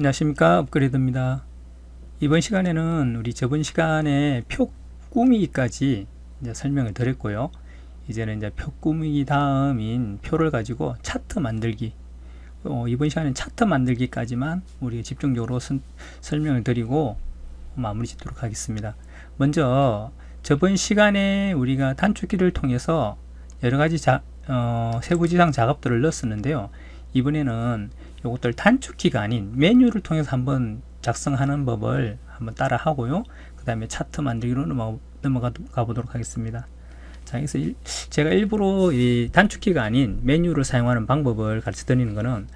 안녕하십니까, 업그레이드입니다. 이번 시간에는 우리 저번 시간에 표 꾸미기까지 이제 설명을 드렸고요. 이제는 이제 표 꾸미기 다음인 표를 가지고 차트 만들기, 이번 시간에는 차트 만들기까지만 우리가 집중적으로 설명을 드리고 마무리 짓도록 하겠습니다. 먼저 저번 시간에 우리가 단축키를 통해서 여러가지 세부지상 작업들을 넣었었는데요. 이번에는 이것들 단축키가 아닌 메뉴를 통해서 한번 작성하는 법을 한번 따라 하고요. 그 다음에 차트 만들기로 넘어가 보도록 하겠습니다. 자, 그래서 제가 일부러 이 단축키가 아닌 메뉴를 사용하는 방법을 가르쳐 드리는 거는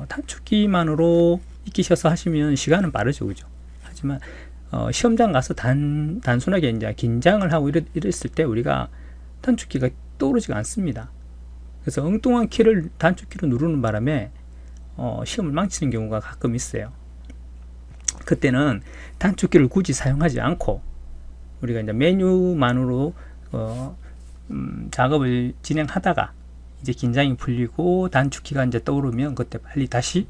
단축키만으로 익히셔서 하시면 시간은 빠르죠, 그죠? 하지만 시험장 가서 단순하게 이제 긴장을 하고 이랬을 때 우리가 단축키가 떠오르지가 않습니다. 그래서 엉뚱한 키를 단축키로 누르는 바람에 시험을 망치는 경우가 가끔 있어요. 그때는 단축키를 굳이 사용하지 않고 우리가 이제 메뉴만으로 작업을 진행하다가 이제 긴장이 풀리고 단축키가 이제 떠오르면 그때 빨리 다시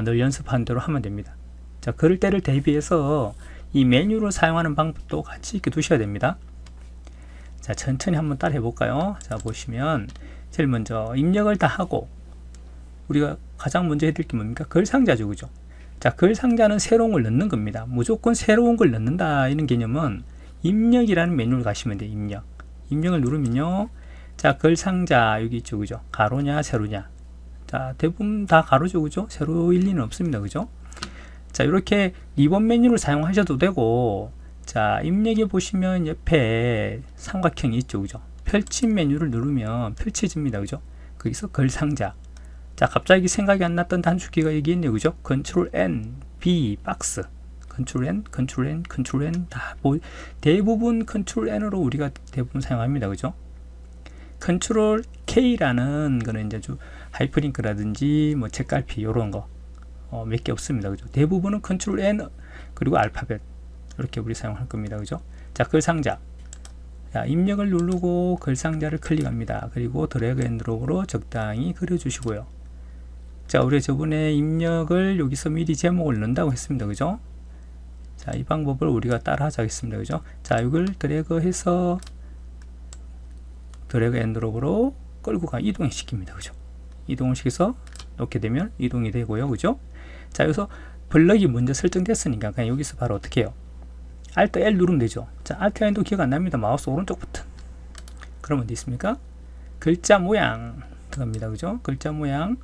늘 연습한 대로 하면 됩니다. 자, 그럴 때를 대비해서 이 메뉴를 사용하는 방법도 같이 이렇게 두셔야 됩니다. 자, 천천히 한번 따라 해볼까요? 자, 보시면 제일 먼저 입력을 다 하고 우리가 가장 먼저 해야 될 게 뭡니까? 글 상자죠, 그죠? 자, 글 상자는 새로운 걸 넣는 겁니다. 무조건 새로운 걸 넣는다 이런 개념은 입력이라는 메뉴를 가시면 돼요. 입력을 누르면요, 자, 글 상자 여기 있죠, 그죠? 가로냐 세로냐. 자, 대부분 다 가로죠, 그죠? 세로일 리는 없습니다, 그죠? 자, 이렇게 리본 메뉴를 사용하셔도 되고, 자, 입력에 보시면 옆에 삼각형이 있죠, 그죠? 펼침 메뉴를 누르면 펼쳐집니다, 그죠? 거기서 글 상자. 자, 갑자기 생각이 안 났던 단축키가 여기 있네요, 그죠? 컨트롤 N, B, 박스. 컨트롤 N, 컨트롤 N, 컨트롤 N 다 대부분 컨트롤 N으로 우리가 대부분 사용합니다, 그죠? 컨트롤 K라는 거는 이제 하이퍼링크라든지 뭐 책갈피 이런 거 몇 개 없습니다, 그죠? 대부분은 컨트롤 N 그리고 알파벳 이렇게 우리 사용할 겁니다, 그죠? 자, 글 상자. 자, 입력을 누르고 글 상자를 클릭합니다. 그리고 드래그 앤 드롭으로 적당히 그려주시고요. 자, 우리 저번에 입력을 여기서 미리 제목을 넣는다고 했습니다, 그죠? 자, 이 방법을 우리가 따라 하자겠습니다, 그죠? 자, 이걸 드래그해서 드래그 앤 드롭으로 끌고 이동을 시킵니다, 그죠? 이동을 시켜서 놓게 되면 이동이 되고요, 그죠? 자, 여기서 블럭이 먼저 설정됐으니까 그냥 여기서 바로 어떻게 해요? Alt L 누르면 되죠. 자, Alt L도 기억 안 납니다. 마우스 오른쪽 버튼. 그러면 어디 있습니까? 글자 모양 들어갑니다, 그죠? 글자 모양.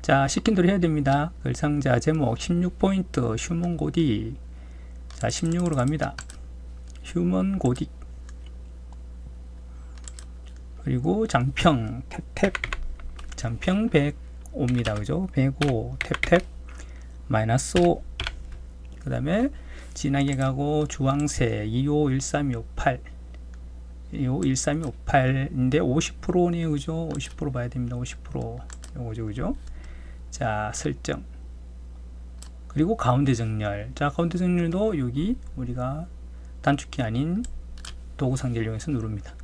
자, 시킨 대로 해야 됩니다. 글상자 제목 16포인트 휴먼 고딕. 자, 16으로 갑니다. 휴먼 고딕. 그리고 장평 탭탭. 장평 105입니다, 그죠? 105 탭탭 마이너스 5. 그 다음에 진하게 가고 주황색 251328 251328인데 50%네요, 그죠? 50% 봐야 됩니다. 50% 요거죠, 그죠? 자, 설정. 그리고 가운데 정렬. 자, 가운데 정렬도 여기 우리가 단축키 아닌 도구 상자를 이용해서 누릅니다.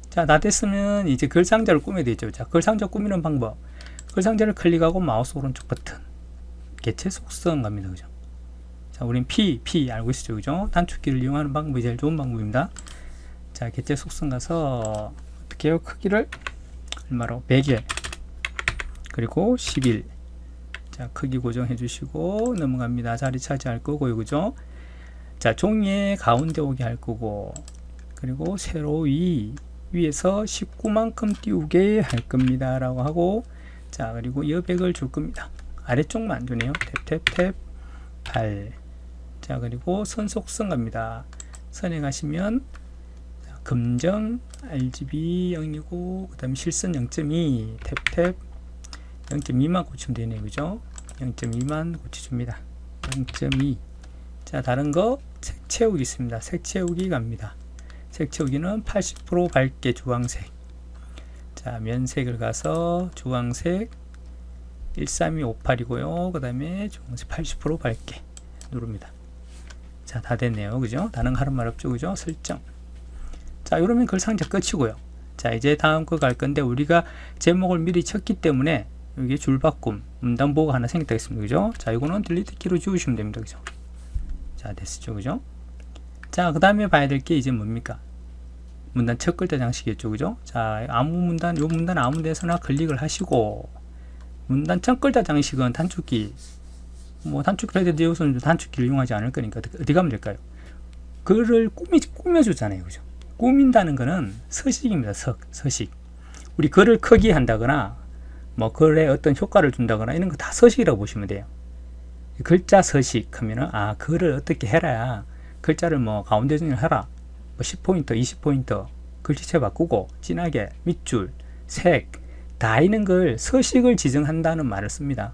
자, 다 됐으면 이제 글 상자를 꾸며야 되죠. 자, 글 상자 꾸미는 방법. 글 상자를 클릭하고 마우스 오른쪽 버튼. 개체 속성 갑니다, 그죠? 자, 우린 P 알고 있죠, 그죠? 단축키를 이용하는 방법이 제일 좋은 방법입니다. 자, 개체 속성 가서 어떻게 해요? 크기를 얼마로? 100일 그리고 11. 자, 크기 고정해 주시고 넘어갑니다. 자리 차지할 거고요, 그죠? 자, 종이에 가운데 오게 할 거고, 그리고 세로 위에서 19만큼 띄우게 할 겁니다 라고 하고, 자, 그리고 여백을 줄 겁니다. 아래쪽만 주네요. 탭 8. 자, 그리고 선 속성 갑니다. 선에 가시면 검정 RGB 0이고 그 다음에 실선 0.2 탭 0.2만 고치면 되네요, 그죠? 0.2만 고쳐줍니다. 0.2. 자, 다른 거 색 채우기 있습니다. 색 채우기 갑니다. 색 채우기는 80% 밝게 주황색. 자, 면색을 가서 주황색 13258이고요. 그 다음에 주황색 80% 밝게 누릅니다. 자, 다 됐네요, 그죠? 다른 거 하는 말 없죠, 그죠? 설정. 자, 이러면 글 상자 끝이고요. 자, 이제 다음 거 갈 건데 우리가 제목을 미리 쳤기 때문에 여기 줄바꿈, 문단보호가 하나 생겼다 했습니다. 그죠? 자, 이거는 딜리트 키로 지우시면 됩니다. 그죠? 자, 됐죠. 그죠? 자, 그 다음에 봐야 될 게 이제 뭡니까? 문단 첫 글자 장식이었죠. 그죠? 자, 아무 문단, 요 문단 아무 데서나 클릭을 하시고, 문단 첫 글자 장식은 단축키, 뭐 단축키를 해도 되어서는 단축키를 이용하지 않을 거니까 어디 가면 될까요? 글을 꾸며주잖아요. 그죠? 꾸민다는 거는 서식입니다. 서식. 우리 글을 크게 한다거나, 뭐 글에 어떤 효과를 준다거나 이런 거 다 서식이라고 보시면 돼요. 글자 서식 하면은, 아, 글을 어떻게 해라. 글자를 뭐 가운데 정리를 해라. 뭐 10포인트, 20포인트, 글씨체 바꾸고, 진하게, 밑줄, 색, 다 있는 걸 서식을 지정한다는 말을 씁니다.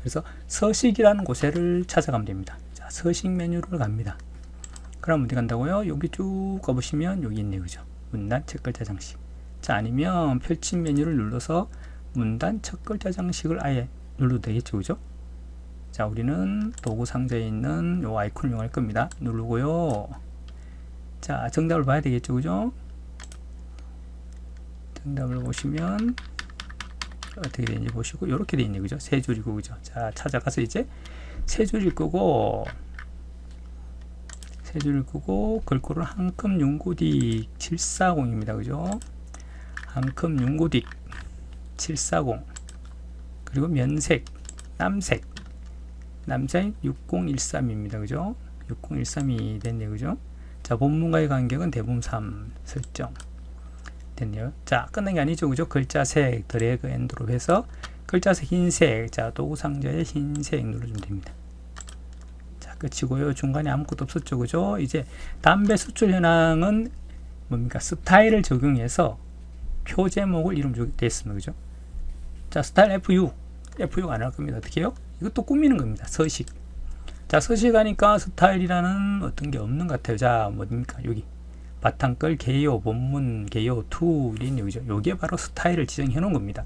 그래서 서식이라는 곳을 찾아가면 됩니다. 자, 서식 메뉴를 갑니다. 그럼 어디 간다고요? 여기 쭉 가보시면 여기 있네요. 그죠? 문단 첫 글자 장식. 자, 아니면 펼침 메뉴를 눌러서 문단 첫 글자 장식을 아예 눌러도 되겠죠. 그죠? 자, 우리는 도구 상자에 있는 요 아이콘을 이용할 겁니다. 누르고요. 자, 정답을 봐야 되겠죠. 그죠? 정답을 보시면 어떻게 되는지 보시고, 이렇게 되어 있네요. 그죠? 세 줄이고, 그죠? 자, 찾아가서 이제 세 줄일 거고, 세 줄을 끄고, 글꼴은 한큼 윤고딕 740입니다. 그죠? 한큼 윤고딕 740. 그리고 면색, 남색 6013입니다. 그죠? 6013이 됐네요. 그죠? 자, 본문과의 간격은 대본 3 설정 됐네요. 자, 끝난 게 아니죠. 그죠? 글자색 드래그 앤 드롭 해서 글자색 흰색, 자, 도구 상자에 흰색 눌러주면 됩니다. 자, 끝이고요. 중간에 아무것도 없었죠. 그죠? 이제 담배 수출 현황은 뭡니까? 스타일을 적용해서 표 제목을 이름 주게 됐습니다. 그죠? 자, 스타일 F6 안 할 겁니다. 어떻게 해요? 이것도 꾸미는 겁니다. 서식. 자, 서식 하니까 스타일이라는 어떤 게 없는 것 같아요. 자, 뭡니까? 여기 바탕글 개요, 본문 개요, 투 이런 여기죠. 요게 바로 스타일을 지정해 놓은 겁니다.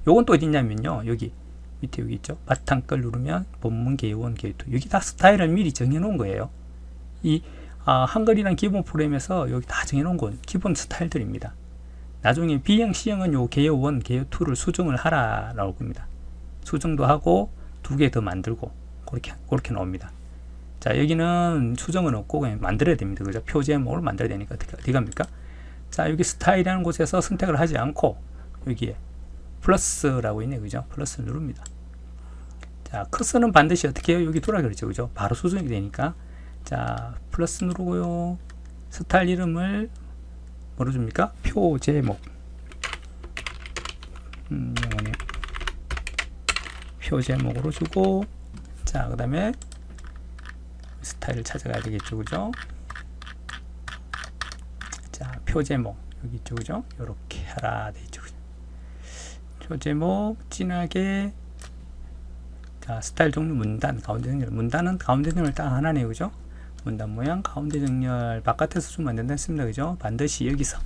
요건 또 어디 있냐면요. 여기 밑에 여기 있죠. 바탕글 누르면 본문 개요 1, 개요 2. 여기 다 스타일을 미리 정해 놓은 거예요. 이 한글이란 기본 프로그램에서 여기 다 정해 놓은 건 기본 스타일들입니다. 나중에 B형, C형은 요 개요 1, 개요 2를 수정을 하라 나올 겁니다. 수정도 하고 2개 더 만들고 그렇게 나옵니다. 자, 여기는 수정은 없고 그냥 만들어야 됩니다. 그죠? 표 제목을 만들어야 되니까 어디 갑니까? 자, 여기 스타일이라는 곳에서 선택을 하지 않고 여기에 플러스라고 있네. 그죠? 플러스 누릅니다. 자, 커서는 반드시 어떻게 해요? 여기 두라 그랬죠. 그죠? 바로 수정이 되니까. 자, 플러스 누르고요. 스타일 이름을 뭐로 줍니까? 표 제목. 영어네요. 표 제목으로 주고, 자, 그 다음에 스타일을 찾아가야 되겠죠. 그죠? 자, 표 제목 여기 있죠. 그죠? 요렇게 하라 돼 있죠. 그죠? 표 제목 진하게. 자, 스타일 종류 문단 가운데 정렬. 문단은 가운데 정렬 딱 하나네요. 그죠? 문단 모양 가운데 정렬 바깥에서 주면 안 된다 했습니다. 그죠? 반드시 여기서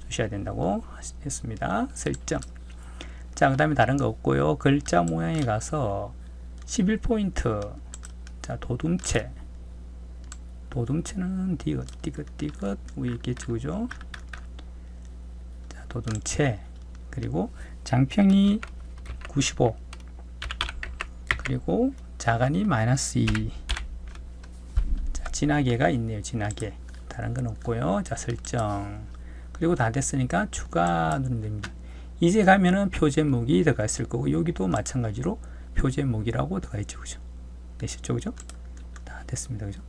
주셔야 된다고 했습니다. 설정. 자, 그 다음에 다른 거 없고요. 글자 모양에 가서 11포인트. 자, 도둠체는 디귿 위에 있겠죠. 그죠? 자, 도둠체. 그리고 장평이 95. 그리고 자간이 -2. 자, 진하게가 있네요. 진하게. 다른 건 없고요. 자, 설정. 그리고 다 됐으니까 추가 누르면 됩니다. 이제 가면은 표 제목이 들어가 있을 거고, 여기도 마찬가지로 표 제목이라고 들어가 있죠. 그죠? 되셨죠? 그죠? 다 됐습니다. 그죠?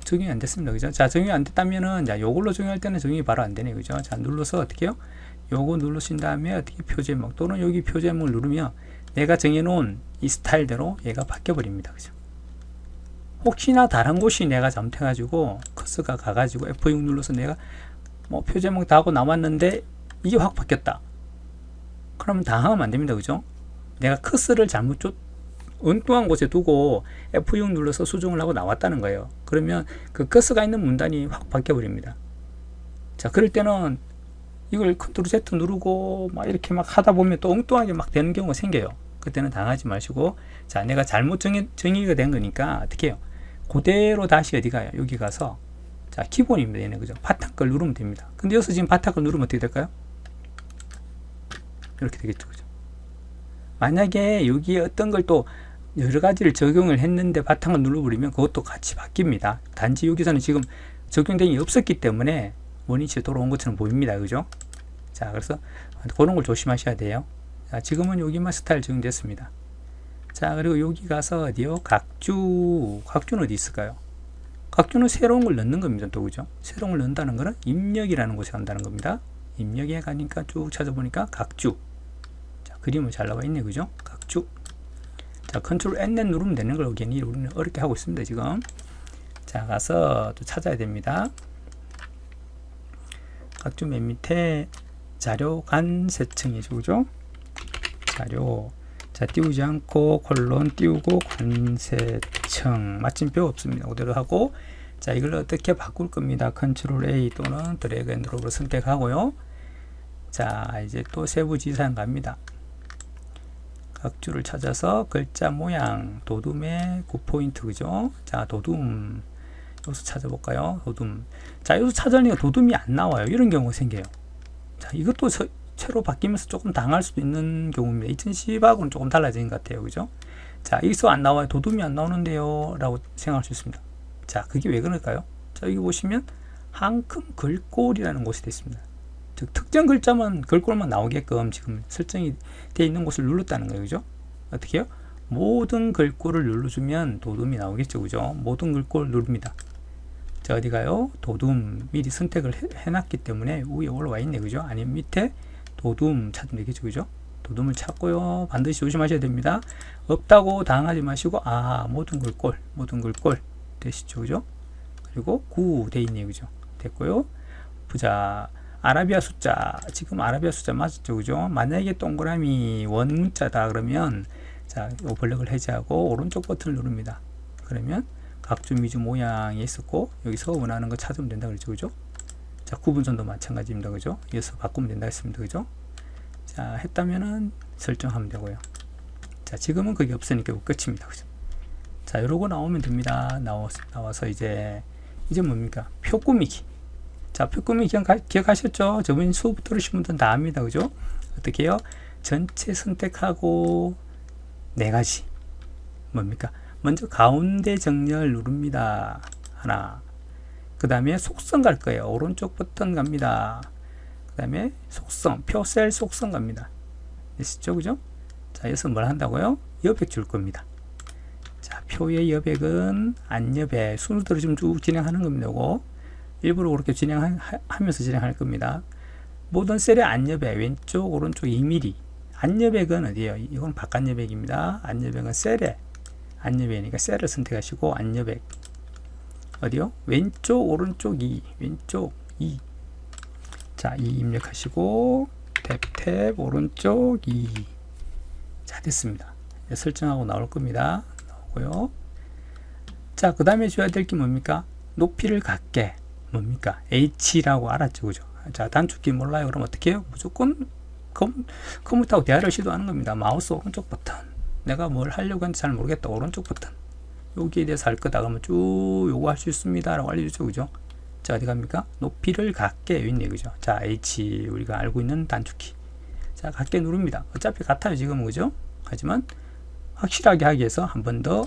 적용이 안 됐습니다. 그죠? 자, 적용이 안 됐다면은, 자, 요걸로 적용할 때는 적용이 바로 안 되네요. 그죠? 자, 눌러서 어떻게 해요? 요거 누르신 다음에 어떻게 표 제목, 또는 여기 표 제목을 누르면 내가 정해놓은 이 스타일대로 얘가 바뀌어버립니다. 그죠? 혹시나 다른 곳이 내가 잘못해가지고, 커서가 가가지고 F6 눌러서 내가 뭐 표 제목 다 하고 나왔는데, 이게 확 바뀌었다. 그러면 당하면 안 됩니다. 그죠? 내가 커서를 잘못 엉뚱한 곳에 두고 F6 눌러서 수정을 하고 나왔다는 거예요. 그러면 그 커서가 있는 문단이 확 바뀌어 버립니다. 자, 그럴 때는 이걸 Ctrl Z 누르고 막 이렇게 막 하다 보면 또 엉뚱하게 막 되는 경우가 생겨요. 그때는 당하지 마시고, 자, 내가 잘못 정의가 된 거니까 어떻게 해요? 그대로 다시 어디 가요? 여기 가서, 자, 기본입니다. 얘는. 그죠? 바탕글 누르면 됩니다. 근데 여기서 지금 바탕글 누르면 어떻게 될까요? 이렇게 되겠죠. 그죠? 만약에 여기에 어떤 걸 또 여러 가지를 적용을 했는데 바탕을 눌러버리면 그것도 같이 바뀝니다. 단지 여기서는 지금 적용된이 없었기 때문에 원위치에 돌아온 것처럼 보입니다. 그죠? 자, 그래서 그런 걸 조심하셔야 돼요. 자, 지금은 여기만 스타일 적용됐습니다. 자, 그리고 여기 가서 어디요? 각주는 어디 있을까요? 각주는 새로운 걸 넣는 겁니다. 또 그죠? 새로운 걸 넣는다는 거는 입력이라는 곳에 간다는 겁니다. 입력에 가니까 쭉 찾아보니까 각주. 자, 그림은 잘 나와 있네. 그죠? 각주. 자, 컨트롤 N 누르면 되는 걸 괜히 우리는 어렵게 하고 있습니다. 지금. 자, 가서 또 찾아야 됩니다. 각주 맨 밑에 자료 관세청이죠. 그죠? 자료. 자, 띄우지 않고 콜론 띄우고 관세청. 마침표 없습니다. 그대로 하고. 자, 이걸 어떻게 바꿀 겁니다. 컨트롤 A 또는 드래그 앤 드롭으로 선택하고요. 자, 이제 또 세부지사항 갑니다. 각주를 찾아서 글자 모양 도둠의 9포인트. 그죠? 자, 도둠 여기서 찾아볼까요? 도둠. 자, 여기서 찾으니까 도둠이 안 나와요. 이런 경우가 생겨요. 자, 이것도 새로 바뀌면서 조금 당할 수도 있는 경우입니다. 2010하고는 조금 달라진 것 같아요. 그죠? 자, 여기서 안 나와요. 도둠이 안 나오는데요. 라고 생각할 수 있습니다. 자, 그게 왜 그럴까요? 자, 여기 보시면 한큼 글꼴이라는 곳이 되어 있습니다. 즉, 특정 글자만, 글꼴만 나오게끔 지금 설정이 되어 있는 곳을 눌렀다는 거예요. 그죠? 어떻게 해요? 모든 글꼴을 눌러주면 도둠이 나오겠죠. 그죠? 모든 글꼴 누릅니다. 자, 어디 가요? 도둠 미리 선택을 해놨기 때문에 위에 올라와 있네. 그죠? 아니면 밑에 도둠 찾으면 되겠죠. 그죠? 도둠을 찾고요. 반드시 조심하셔야 됩니다. 없다고 당하지 마시고, 모든 글꼴 되시죠. 그죠? 그리고 9 돼 있네요. 그죠? 됐고요. 보자. 아라비아 숫자. 지금 아라비아 숫자 맞았죠. 그죠? 만약에 동그라미 원문자다 그러면, 자, 오버렉을 해제하고 오른쪽 버튼을 누릅니다. 그러면 각주 미주 모양이 있었고, 여기서 원하는 거 찾으면 된다 그랬죠. 그죠? 자, 구분선도 마찬가지입니다. 그죠? 여기서 바꾸면 된다 했습니다. 그죠? 자, 했다면은 설정하면 되고요. 자, 지금은 그게 없으니까 끝입니다. 그죠? 자, 이러고 나오면 됩니다. 나와서 이제 뭡니까? 표 꾸미기. 자, 표 꾸미기 기억하셨죠? 저번 수업 들으신 분들은 다 압니다. 그죠? 어떻게 해요? 전체 선택하고 네 가지. 뭡니까? 먼저 가운데 정렬 누릅니다. 하나. 그 다음에 속성 갈 거예요. 오른쪽 버튼 갑니다. 그 다음에 속성, 표셀 속성 갑니다. 되시죠? 그죠? 자, 여기서 뭘 한다고요? 여백 줄 겁니다. 자, 표의 여백은 안여백. 순서대로 지금 쭉 진행하는 겁니다. 이거. 일부러 그렇게 진행하면서 진행할 겁니다. 모든 셀의 안여백, 왼쪽, 오른쪽 2mm. 안여백은 어디에요? 이건 바깥여백입니다. 안여백은 셀의 안여백이니까 셀을 선택하시고 안여백. 어디요? 왼쪽, 오른쪽 2. 왼쪽 2. 자, 2 입력하시고 탭, 오른쪽 2. 자, 됐습니다. 설정하고 나올 겁니다. 나오고요. 자, 그 다음에 줘야 될 게 뭡니까? 높이를 갖게. 뭡니까? H라고 알았죠. 그죠? 자, 단축키 몰라요. 그럼 어떻게 해요? 무조건 컴퓨터하고 대화를 시도하는 겁니다. 마우스 오른쪽 버튼. 내가 뭘 하려고 하는지 잘 모르겠다. 오른쪽 버튼. 여기에 대해서 할 거다. 그러면 쭉 요거 할 수 있습니다. 라고 알려주죠. 그죠? 자, 어디 갑니까? 높이를 갖게 있네. 그죠? 자, H 우리가 알고 있는 단축키. 자, 갖게 누릅니다. 어차피 같아요. 지금은. 그죠? 하지만 확실하게 하기 위해서 한 번 더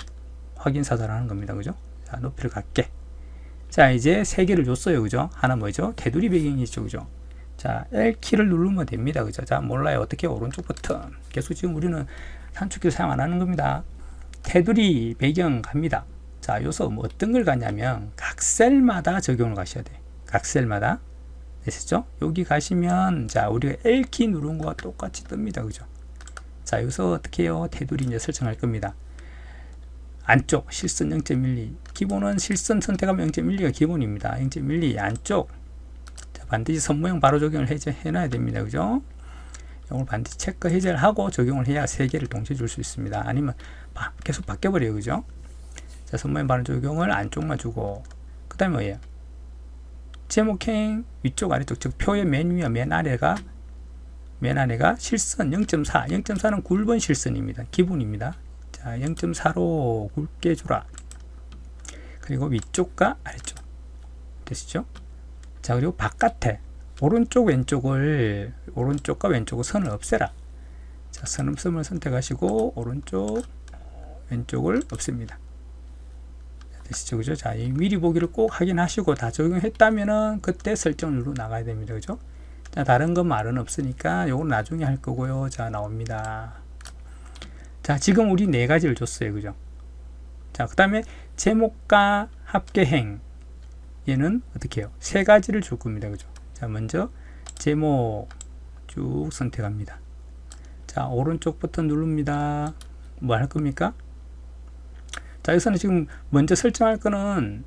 확인 사살하는 겁니다. 그죠? 자, 높이를 갖게. 자, 이제 세 개를 줬어요. 그죠? 하나 뭐죠? 테두리 배경이 있죠. 그죠? 자, L키를 누르면 됩니다. 그죠? 자, 몰라요. 어떻게 오른쪽 버튼. 계속 지금 우리는 단축키를 사용 안 하는 겁니다. 테두리 배경 갑니다. 자, 여기서 뭐 어떤 걸 가냐면 각 셀마다 적용을 가셔야 돼요. 각 셀마다. 되셨죠? 여기 가시면 자, 우리가 L키 누른 거와 똑같이 뜹니다. 그죠? 자, 여기서 어떻게 해요? 테두리 이제 설정할 겁니다. 안쪽 실선 0.12. 기본은 실선 선택하면 0.12가 기본입니다. 0.12 안쪽. 자, 반드시 선 모양 바로 적용을 해놔야 됩니다. 그죠? 이걸 반드시 체크 해제를 하고 적용을 해야 세 개를 동시에 줄 수 있습니다. 아니면 계속 바뀌어버려요. 그죠? 자, 선 모양 바로 적용을 안쪽만 주고, 그 다음에 뭐예요? 제목행 위쪽 아래쪽, 즉 표의 맨 위와 맨 아래가 실선 0.4. 0.4는 굵은 실선입니다. 기본입니다. 자, 0.4로 굵게 주라. 그리고 위쪽과 아래쪽. 되시죠? 자, 그리고 바깥에 오른쪽 왼쪽과 왼쪽을 선을 없애라. 자, 선음섬을 선택하시고 오른쪽 왼쪽을 없앱니다. 되시죠? 그죠? 자, 이 미리 보기를 꼭 확인하시고 다 적용했다면은 그때 설정으로 나가야 됩니다. 그죠? 자, 다른 건 말은 없으니까 요건 나중에 할 거고요. 자, 나옵니다. 자, 지금 우리 네 가지를 줬어요. 그죠? 자, 그 다음에 제목과 합계행 얘는 어떻게 해요? 세 가지를 줄 겁니다. 그죠? 자, 먼저 제목 쭉 선택합니다. 자, 오른쪽 버튼 누릅니다. 뭐 할 겁니까? 자, 여기서는 지금 먼저 설정할 거는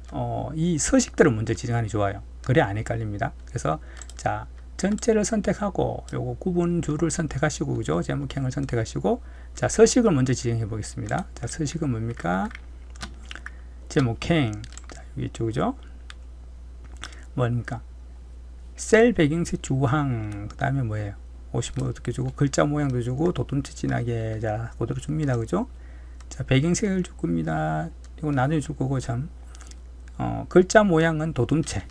이 서식들을 먼저 지정하는 게 좋아요. 그래야 안 헷갈립니다. 그래서 자, 전체를 선택하고 요거 구분줄을 선택하시고, 그죠? 제목행을 선택하시고, 자, 서식을 먼저 지정해 보겠습니다. 자, 서식은 뭡니까? 제목행. 자, 여기 있죠, 그죠? 뭡니까? 셀 배경색 주황. 그 다음에 뭐예요? 50뭐 어떻게 주고, 글자 모양도 주고, 도둠체 진하게. 자, 그대로 줍니다. 그죠? 자, 배경색을 줄 겁니다. 이거 나중에 줄 거고, 참. 글자 모양은 도둠체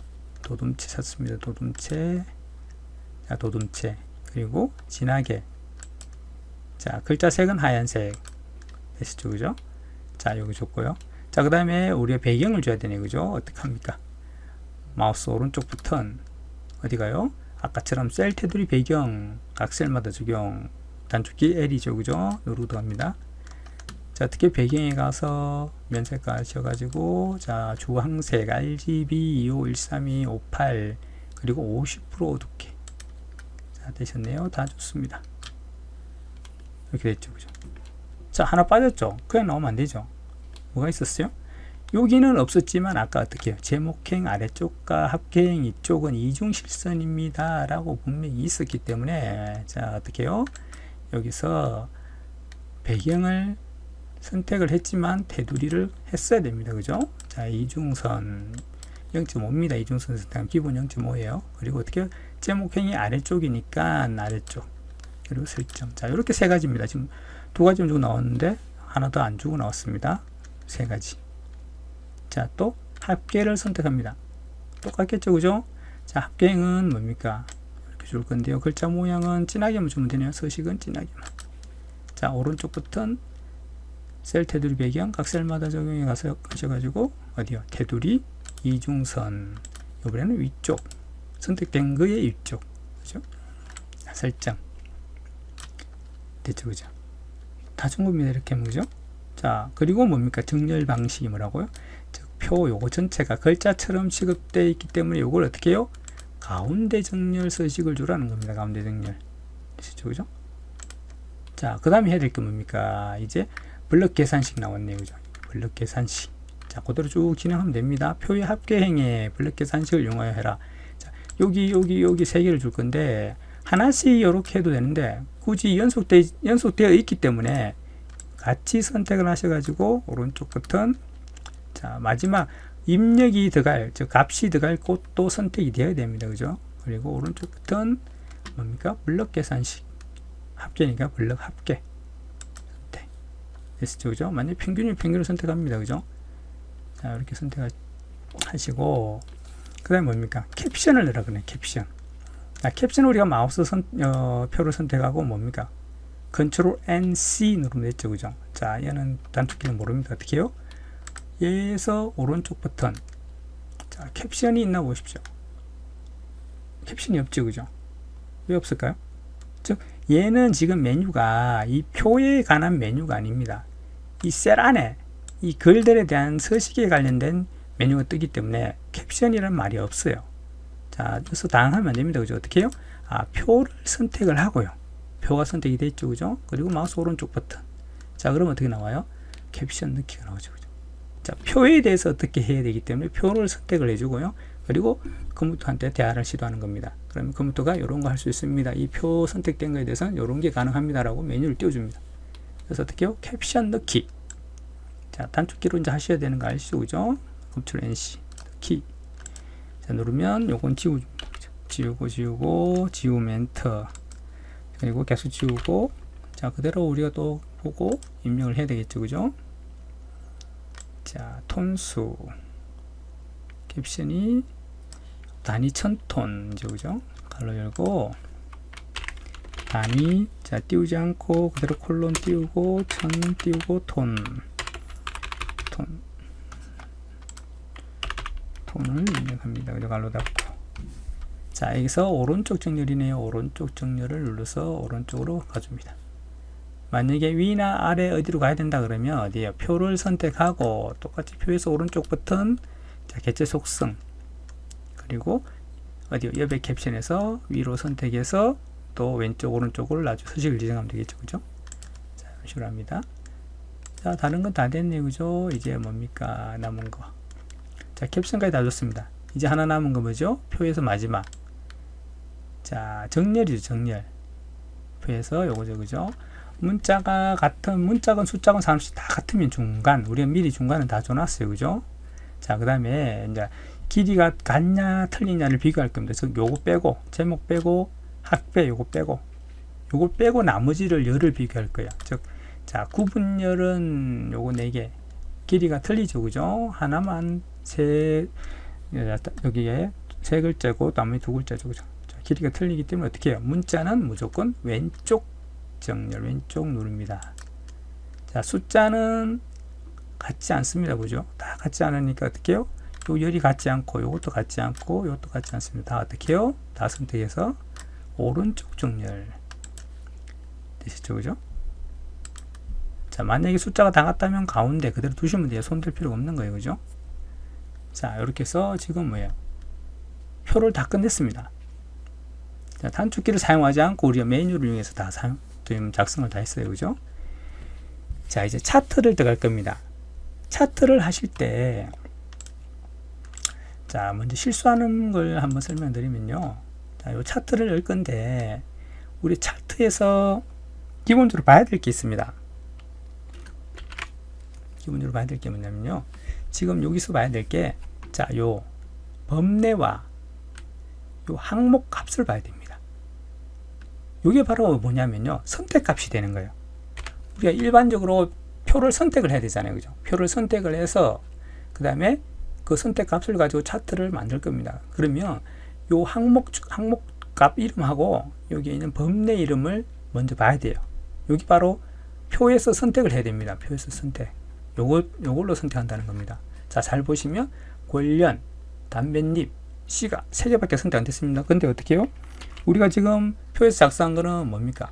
샀습니다. 도둠체. 자, 도둠체. 그리고 진하게. 자, 글자 색은 하얀색. 됐죠, 그죠? 자, 여기 줬고요. 자, 그 다음에 우리가 배경을 줘야 되네, 그죠? 어떻게 합니까? 마우스 오른쪽 버튼 어디 가요? 아까처럼 셀 테두리 배경 각 셀마다 적용. 단축키 L이죠, 그죠? 누르고 들어갑니다. 자, 특히 배경에 가서 면색깔 하셔가지고, 자, 주황색 RGB 2513258 그리고 50% 어둡게. 자, 되셨네요. 다 좋습니다. 이렇게 됐죠, 그죠? 자, 하나 빠졌죠? 그냥 나오면 안 되죠. 뭐가 있었어요? 여기는 없었지만 아까 어떻게 해요? 제목행 아래쪽과 합계행 이쪽은 이중실선입니다 라고 분명히 있었기 때문에, 자, 어떻게 해요? 여기서 배경을 선택을 했지만 테두리를 했어야 됩니다. 그죠? 자, 이중선 0.5입니다. 이중선 선택하면 기본 0.5예요. 그리고 어떻게 제목행이 아래쪽이니까 아래쪽. 그리고 설정. 자, 이렇게 세 가지입니다. 지금 두 가지 주고 나왔는데 하나 더 안 주고 나왔습니다. 세 가지. 자, 또 합계를 선택합니다. 똑같겠죠, 그죠? 자, 합계행은 뭡니까? 이렇게 줄 건데요. 글자 모양은 진하게만 주면 되네요. 서식은 진하게만. 자, 오른쪽 버튼 셀 테두리 배경 각 셀마다 적용해 가서 하셔가지고 어디요? 테두리 이중선. 이번에는 위쪽 선택된 거의 위쪽. 그죠? 설정. 됐죠, 그죠? 다 준 겁니다. 이렇게 하면, 그죠? 자, 그리고 뭡니까? 정렬 방식이 뭐라고요? 즉, 표 요거 전체가 글자처럼 취급되어 있기 때문에 요걸 어떻게 해요? 가운데 정렬 서식을 주라는 겁니다. 가운데 정렬. 되시죠, 그죠? 자, 그 다음에 해야 될 게 뭡니까? 이제 블럭 계산식 나왔네요, 그죠? 블럭 계산식. 자, 그대로 쭉 진행하면 됩니다. 표의 합계행에 블럭 계산식을 이용하여 해라. 자, 여기 세 개를 줄 건데, 하나씩 이렇게 해도 되는데, 굳이 연속되어 있기 때문에, 같이 선택을 하셔가지고, 오른쪽 버튼, 자, 마지막 입력이 들어갈, 즉, 값이 들어갈 곳도 선택이 되어야 됩니다. 그죠? 그리고 오른쪽 버튼, 뭡니까? 블럭 계산식. 합계니까 블럭 합계. 선택. 됐죠? 그죠? 만약에 평균을 선택합니다. 그죠? 자, 이렇게 선택하시고, 그 다음에 뭡니까? 캡션을 넣으라 그래, 캡션. 자, 캡션 우리가 마우스 표를 선택하고 뭡니까? 컨트롤 NC 누르면 됐죠, 그죠? 자, 얘는 단축키는 모릅니다. 어떻게 해요? 얘에서 오른쪽 버튼. 자, 캡션이 있나 보십시오. 캡션이 없죠, 그죠? 왜 없을까요? 즉, 얘는 지금 메뉴가 이 표에 관한 메뉴가 아닙니다. 이 셀 안에 이 글들에 대한 서식에 관련된 메뉴가 뜨기 때문에 캡션이라는 말이 없어요. 자, 그래서 당하면 안 됩니다. 그죠? 어떻게 해요? 아, 표를 선택을 하고요. 표가 선택이 됐죠, 그죠? 그리고 마우스 오른쪽 버튼. 자, 그러면 어떻게 나와요? 캡션 넣기가 나오죠, 그죠? 자, 표에 대해서 어떻게 해야 되기 때문에 표를 선택을 해주고요. 그리고 컴퓨터한테 대화를 시도하는 겁니다. 그러면 컴퓨터가 이런 거 할 수 있습니다. 이 표 선택된 거에 대해서는 이런 게 가능합니다라고 메뉴를 띄워줍니다. 그래서 어떻게 해요? 캡션 넣기. 자, 단축키로 이제 하셔야 되는 거 아시죠, 그죠? 컨트롤 NC 키. 자, 누르면 요건 지워줍니다. 지우고 지우면 엔터. 그리고 계속 지우고, 자, 그대로 우리가 또 보고 입력을 해야 되겠죠, 그죠? 자, 톤수. 캡션이 단위 1000톤이죠, 그죠? 갈로 열고 단위, 자, 자, 띄우지 않고 그대로 콜론 띄우고 천 띄우고 톤을 입력합니다. 그리고 갈로 닫고. 자, 여기서 오른쪽 정렬이네요. 오른쪽 정렬을 눌러서 오른쪽으로 가줍니다. 만약에 위나 아래 어디로 가야 된다 그러면 어디에요? 표를 선택하고 똑같이 표에서 오른쪽 버튼, 자, 개체 속성, 그리고 어디요? 옆에 캡션에서 위로 선택해서 또 왼쪽 오른쪽으로 아주 서식을 지정하면 되겠죠. 그죠? 자, 이런 식으로 합니다. 자, 다른 건 다 됐네요. 그죠? 이제 뭡니까? 남은 거. 자, 캡션까지 다 줬습니다. 이제 하나 남은 거 뭐죠? 표에서 마지막. 자, 정렬이죠. 정렬. 표에서 요거죠. 그죠? 문자가 같은, 문자건 숫자건 상관없이 다 같으면 중간, 우리가 미리 중간은 다 줘놨어요. 그죠? 자, 그 다음에 이제 길이가 같냐 틀리냐를 비교할 겁니다. 즉 요거 빼고, 제목 빼고, 학배 요거 빼고, 요거 빼고 나머지를 열을 비교할 거예요. 즉, 자, 구분열은 요거 4개, 길이가 틀리죠. 그죠? 하나만 여기에 3글자고 나머지 2글자죠. 그죠? 자, 길이가 틀리기 때문에 어떻게 해요? 문자는 무조건 왼쪽 정렬, 왼쪽 누릅니다. 자, 숫자는 같지 않습니다. 그죠? 다 같지 않으니까 어떻게 해요? 요 열이 같지 않고, 요것도 같지 않고, 요것도 같지 않습니다. 다 어떻게 해요? 다 선택해서 오른쪽 정렬. 되시죠? 그죠? 자, 만약에 숫자가 다 같다면 가운데 그대로 두시면 돼요. 손댈 필요가 없는 거예요. 그죠? 자, 이렇게 해서 지금 뭐예요? 표를 다 끝냈습니다. 자, 단축키를 사용하지 않고 우리가 메뉴를 이용해서 다 지금 작성을 다 했어요. 그죠? 자, 이제 차트를 들어갈 겁니다. 차트를 하실 때, 자, 먼저 실수하는 걸 한번 설명드리면요. 자, 요 차트를 열 건데, 우리 차트에서 기본적으로 봐야 될 게 있습니다. 기본적으로 봐야 될 게 뭐냐면요. 지금 여기서 봐야 될 게, 자, 요 범례와 요 항목 값을 봐야 됩니다. 이게 바로 뭐냐면요. 선택값이 되는 거예요. 우리가 일반적으로 표를 선택을 해야 되잖아요. 그죠? 표를 선택을 해서 그 다음에 그 선택값을 가지고 차트를 만들 겁니다. 그러면 요 항목값 이름하고 여기에 있는 범례 이름을 먼저 봐야 돼요. 여기 바로 표에서 선택을 해야 됩니다. 표에서 선택. 요걸로 선택한다는 겁니다. 자, 잘 보시면 권련, 담뱃잎, 시가 3개밖에 선택 안 됐습니다. 근데 어떻게 해요? 우리가 지금 표에서 작성한 거는 뭡니까?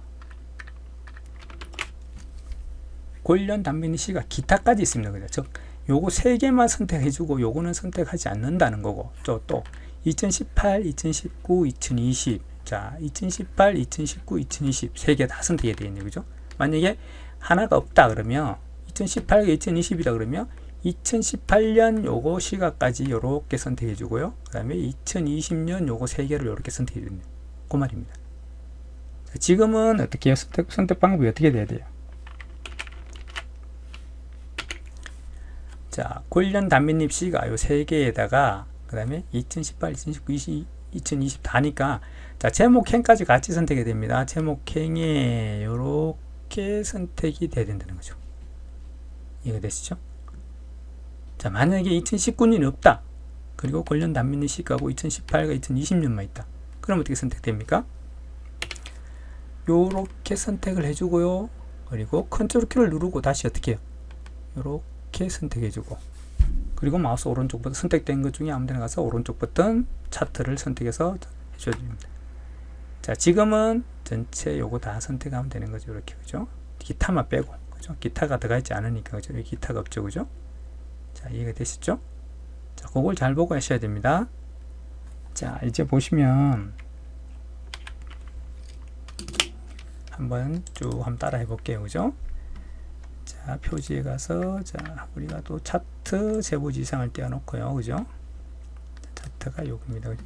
권련, 담뱃잎, 시가, 기타까지 있습니다. 그죠? 즉, 요거 3개만 선택해주고 요거는 선택하지 않는다는 거고, 또 2018, 2019, 2020, 자, 2018, 2019, 2020 3개 다 선택이 되어 있네요. 그죠? 만약에 하나가 없다 그러면 2018, 2020이다 그러면 2018년 요거 시가까지 요렇게 선택해 주고요. 그 다음에 2020년 요거 3개를 요렇게 선택해 주네요. 그 말입니다. 지금은 어떻게 해요? 선택 방법이 어떻게 돼야 돼요? 자, 권련, 담뱃잎, 시가 요 3개에다가 그 다음에 2018, 2019, 2020 다니까 자, 제목행까지 같이 선택이 됩니다. 제목행에 요렇게 선택이 돼야 된다는 거죠. 이해가 되시죠? 자, 만약에 2019년이 없다. 그리고 권련, 담뱃잎, 시가고 2018과 2020년만 있다. 그럼 어떻게 선택됩니까? 요렇게 선택을 해주고요. 그리고 컨트롤 키를 누르고 다시 어떻게 해요? 요렇게 선택해주고 그리고 마우스 오른쪽 버튼 선택된 것 중에 아무 데나 가서 오른쪽 버튼 차트를 선택해서 해줘야 됩니다. 자, 지금은 전체 요거 다 선택하면 되는 거죠. 이렇게. 그죠? 기타만 빼고. 그죠? 기타가 들어가 있지 않으니까. 그죠? 여기 기타가 없죠. 그죠? 자, 이해가 되시죠? 자, 그걸 잘 보고 하셔야 됩니다. 자, 이제 보시면 한번 쭉 한번 따라 해볼게요. 그죠? 자, 표지에 가서 자, 우리가 또 차트 제보지상을 떼어놓고요. 그죠? 차트가 여기입니다. 그죠?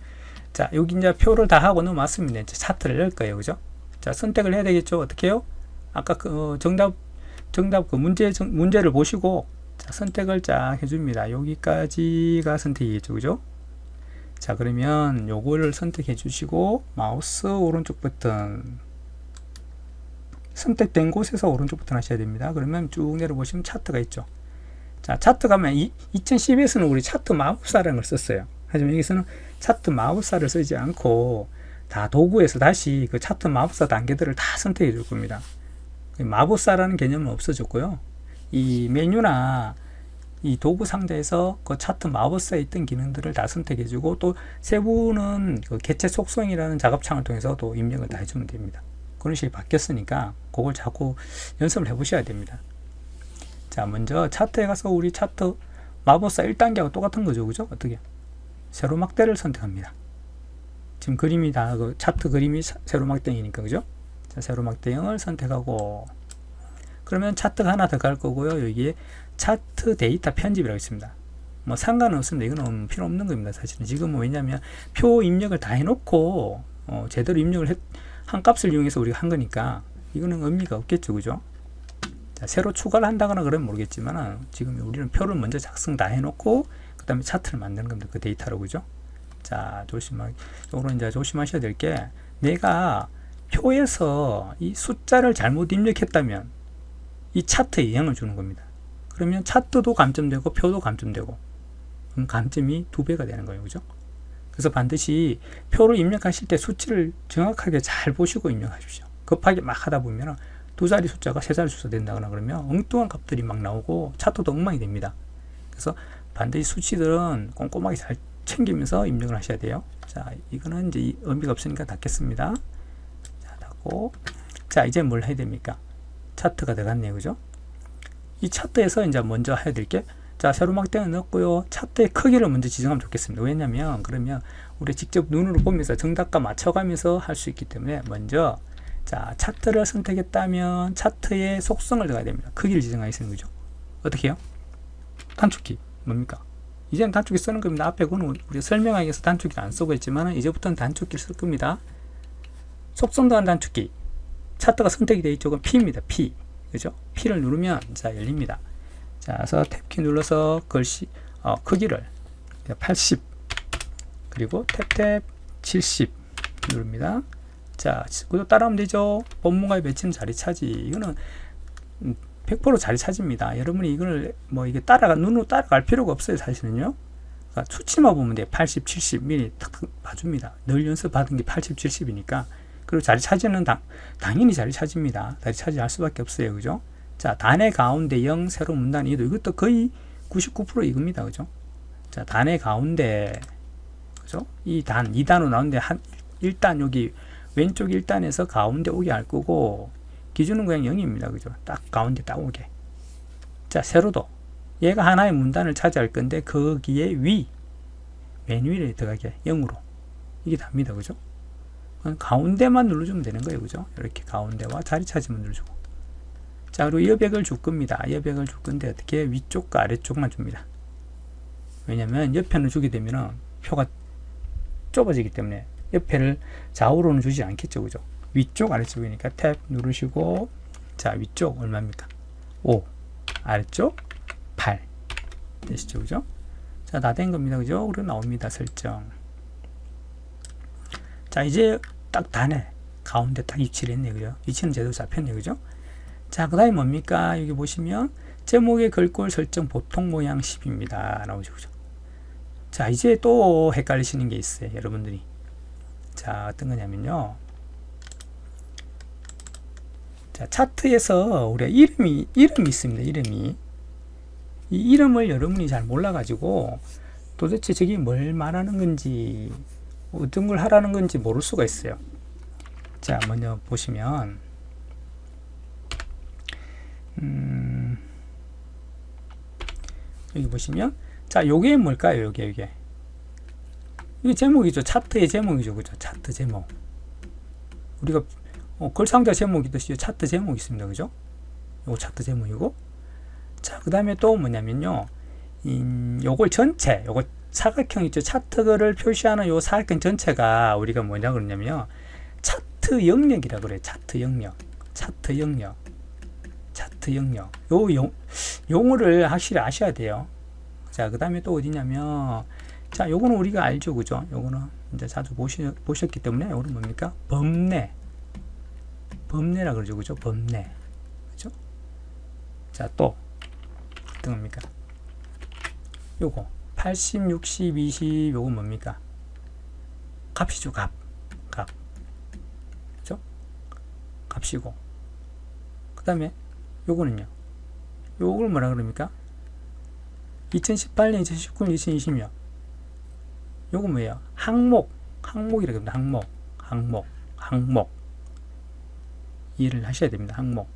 자, 여기 이제 표를 다 하고 넘어왔습니다. 이제 차트를 열 거예요. 그죠? 자, 선택을 해야 되겠죠? 어떻게 해요? 아까 그 정답 그 문제를 보시고 자, 선택을 쫙 해줍니다. 여기까지가 선택이겠죠. 그죠? 자, 그러면 요거를 선택해 주시고 마우스 오른쪽 버튼 선택된 곳에서 오른쪽 버튼 하셔야 됩니다. 그러면 쭉 내려보시면 차트가 있죠. 자, 차트 가면 2010에서는 우리 차트 마법사라는 걸 썼어요. 하지만 여기서는 차트 마법사를 쓰지 않고 다 도구에서 다시 그 차트 마법사 단계들을 다 선택해 줄 겁니다. 마법사라는 개념은 없어졌고요. 이 메뉴나 이 도구 상자에서 그 차트 마법사에 있던 기능들을 다 선택해 주고, 또 세부는 그 개체 속성이라는 작업창을 통해서 또 입력을 다 해주면 됩니다. 그런 식이 바뀌었으니까 그걸 자꾸 연습을 해 보셔야 됩니다. 자, 먼저 차트에 가서 우리 차트 마법사 1단계하고 똑같은 거죠. 그죠? 어떻게? 세로막대를 선택합니다. 지금 그림이 다 그 차트 그림이 세로막대이니까, 그죠? 자, 세로막대형을 선택하고, 그러면 차트가 하나 더 갈 거고요. 여기에 차트 데이터 편집이라고 있습니다. 뭐 상관은 없습니다. 이거는 필요 없는 겁니다. 사실은 지금은. 왜냐하면 표 입력을 다 해놓고 제대로 입력을 한 값을 이용해서 우리가 한 거니까 이거는 의미가 없겠죠. 그죠? 자, 새로 추가를 한다거나 그러면 모르겠지만 지금 우리는 표를 먼저 작성 다 해놓고 그 다음에 차트를 만드는 겁니다. 그 데이터로. 그죠? 자, 이제 조심하셔야 될 게, 내가 표에서 이 숫자를 잘못 입력했다면 이 차트에 영향을 주는 겁니다. 그러면 차트도 감점되고 표도 감점되고, 그럼 감점이 2배가 되는 거예요. 그죠? 그래서 반드시 표를 입력하실 때 수치를 정확하게 잘 보시고 입력하십시오. 급하게 막 하다 보면 2자리 숫자가 3자리 숫자 된다거나 그러면 엉뚱한 값들이 막 나오고 차트도 엉망이 됩니다. 그래서 반드시 수치들은 꼼꼼하게 잘 챙기면서 입력을 하셔야 돼요. 자, 이거는 이제 의미가 없으니까 닫겠습니다. 자, 닫고. 자, 이제 뭘 해야 됩니까? 차트가 들어갔네요. 그죠? 이 차트에서 이제 먼저 해야 될 게, 자, 세로막대를 넣었고요. 차트의 크기를 먼저 지정하면 좋겠습니다. 왜냐면 그러면 우리 직접 눈으로 보면서 정답과 맞춰가면서 할 수 있기 때문에, 먼저 자, 차트를 선택했다면 차트의 속성을 넣어야 됩니다. 크기를 지정하겠습니다. 그죠? 어떻게 해요? 단축키 뭡니까? 이제는 단축키 쓰는 겁니다. 앞에 거는 우리가 설명하기 위해서 단축키를 안 쓰고 있지만 이제부터는 단축키를 쓸 겁니다. 속성 더한 단축키, 차트가 선택이 되어 있죠. 그럼 P입니다. P. 그죠? P를 누르면 자, 열립니다. 자, 그래서 탭키 눌러서 글씨 크기를 80, 그리고 탭 70 누릅니다. 자, 그거 따라하면 되죠. 본문과의 매치는 자리 차지. 이거는 100% 자리 차지입니다. 여러분이 이걸 뭐 이게 눈으로 따라갈 필요가 없어요. 사실은요. 그러니까 수치만 보면 돼요. 80, 70 미리 탁탁 봐줍니다. 늘 연습 받은 게 80, 70이니까. 그리고 자리 차지는 당연히 자리 차지입니다. 자리 차지할 수밖에 없어요. 그죠? 자, 단의 가운데 0, 세로 문단 2도. 이것도 거의 99% 이겁니다. 그죠? 자, 단의 가운데, 그죠? 이 단, 2단으로 나오는데 1단 여기 왼쪽 1단에서 가운데 오게 할 거고, 기준은 그냥 0입니다. 그죠? 딱 가운데 딱 오게. 자, 세로도. 얘가 하나의 문단을 차지할 건데, 거기에 맨 위에 들어가게 0으로. 이게 답니다. 그죠? 가운데만 눌러주면 되는 거예요. 그죠? 이렇게 가운데와 자리 차지만 눌러주고. 자, 그리고 여백을 줄 겁니다. 여백을 줄 건데 어떻게? 위쪽과 아래쪽만 줍니다. 왜냐면 옆에는 주게 되면 표가 좁아지기 때문에 옆에를 좌우로는 주지 않겠죠. 그죠? 위쪽 아래쪽이니까 탭 누르시고, 자, 위쪽 얼마입니까? 5, 아래쪽 8 되시죠. 그죠? 자, 다 된 겁니다. 그죠? 그리고 나옵니다. 설정. 자, 이제 딱 단에 가운데 딱 위치를 했네요. 그죠? 위치는 제대로 잡혔네요. 그죠? 자, 그 다음에 뭡니까? 여기 보시면 제목의 글꼴 설정 보통 모양 10입니다. 나오죠. 그죠? 자, 이제 또 헷갈리시는 게 있어요. 여러분들이. 자, 어떤 거냐면요. 자, 차트에서 우리가 이름이 있습니다. 이름이. 이 이름을 여러분이 잘 몰라가지고 도대체 저게 뭘 말하는 건지, 어떤 걸 하라는 건지 모를 수가 있어요. 자, 먼저 보시면 여기 보시면, 자, 요게 뭘까요? 요게 이게 제목이죠. 차트의 제목이죠. 그죠? 차트 제목. 우리가 글상자 제목이 있듯이 차트 제목이 있습니다. 그죠? 요거 차트 제목이고, 자, 그 다음에 또 뭐냐면요, 요걸 전체, 요거 사각형 있죠. 차트를 표시하는 요 사각형 전체가 우리가 뭐냐 그러냐면요, 차트 영역이라 그래요. 차트 영역. 요 용어를 확실히 아셔야 돼요. 자, 그 다음에 또 어디냐면, 자, 요거는 우리가 알죠. 그죠? 요거는 이제 자주 보셨기 때문에, 요거는 뭡니까? 범례라 그러죠. 그죠? 범례. 그죠? 자, 또 어떤 겁니까? 요거 80, 60, 20 요거 뭡니까? 값이죠. 값. 값이고, 그 다음에 요거는요. 요걸 뭐라 그럽니까? 2018년, 2019년, 2020년. 요거 뭐예요? 항목이라고 합니다. 항목. 이해를 하셔야 됩니다. 항목.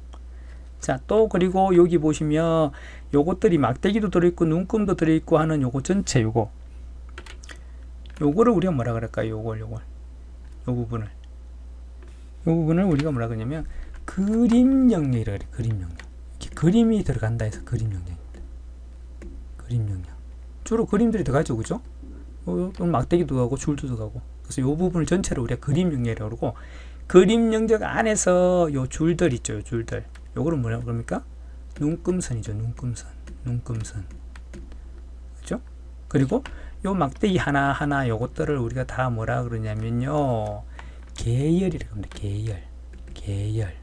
자, 또 그리고 여기 보시면 요것들이 막대기도 들어있고 눈금도 들어있고 하는 요거 전체 요거를 우리가 뭐라 그럴까요? 요 부분을 우리가 뭐라 그러냐면 그림 영역이라고 그래요. 그림 영역. 이렇게 그림이 들어간다 해서 그림 영역입니다. 그림 영역. 주로 그림들이 들어가죠, 그죠? 막대기도 가고 줄도 들어가고. 그래서 요 부분을 전체를 우리가 그림 영역이라고 그러고, 그림 영역 안에서 요 줄들 있죠, 요 줄들. 요거를 뭐라고 그럽니까? 눈금선이죠, 눈금선. 그죠? 그리고 요 막대기 하나하나 요것들을 우리가 다 뭐라 그러냐면요, 계열이라고 합니다. 계열.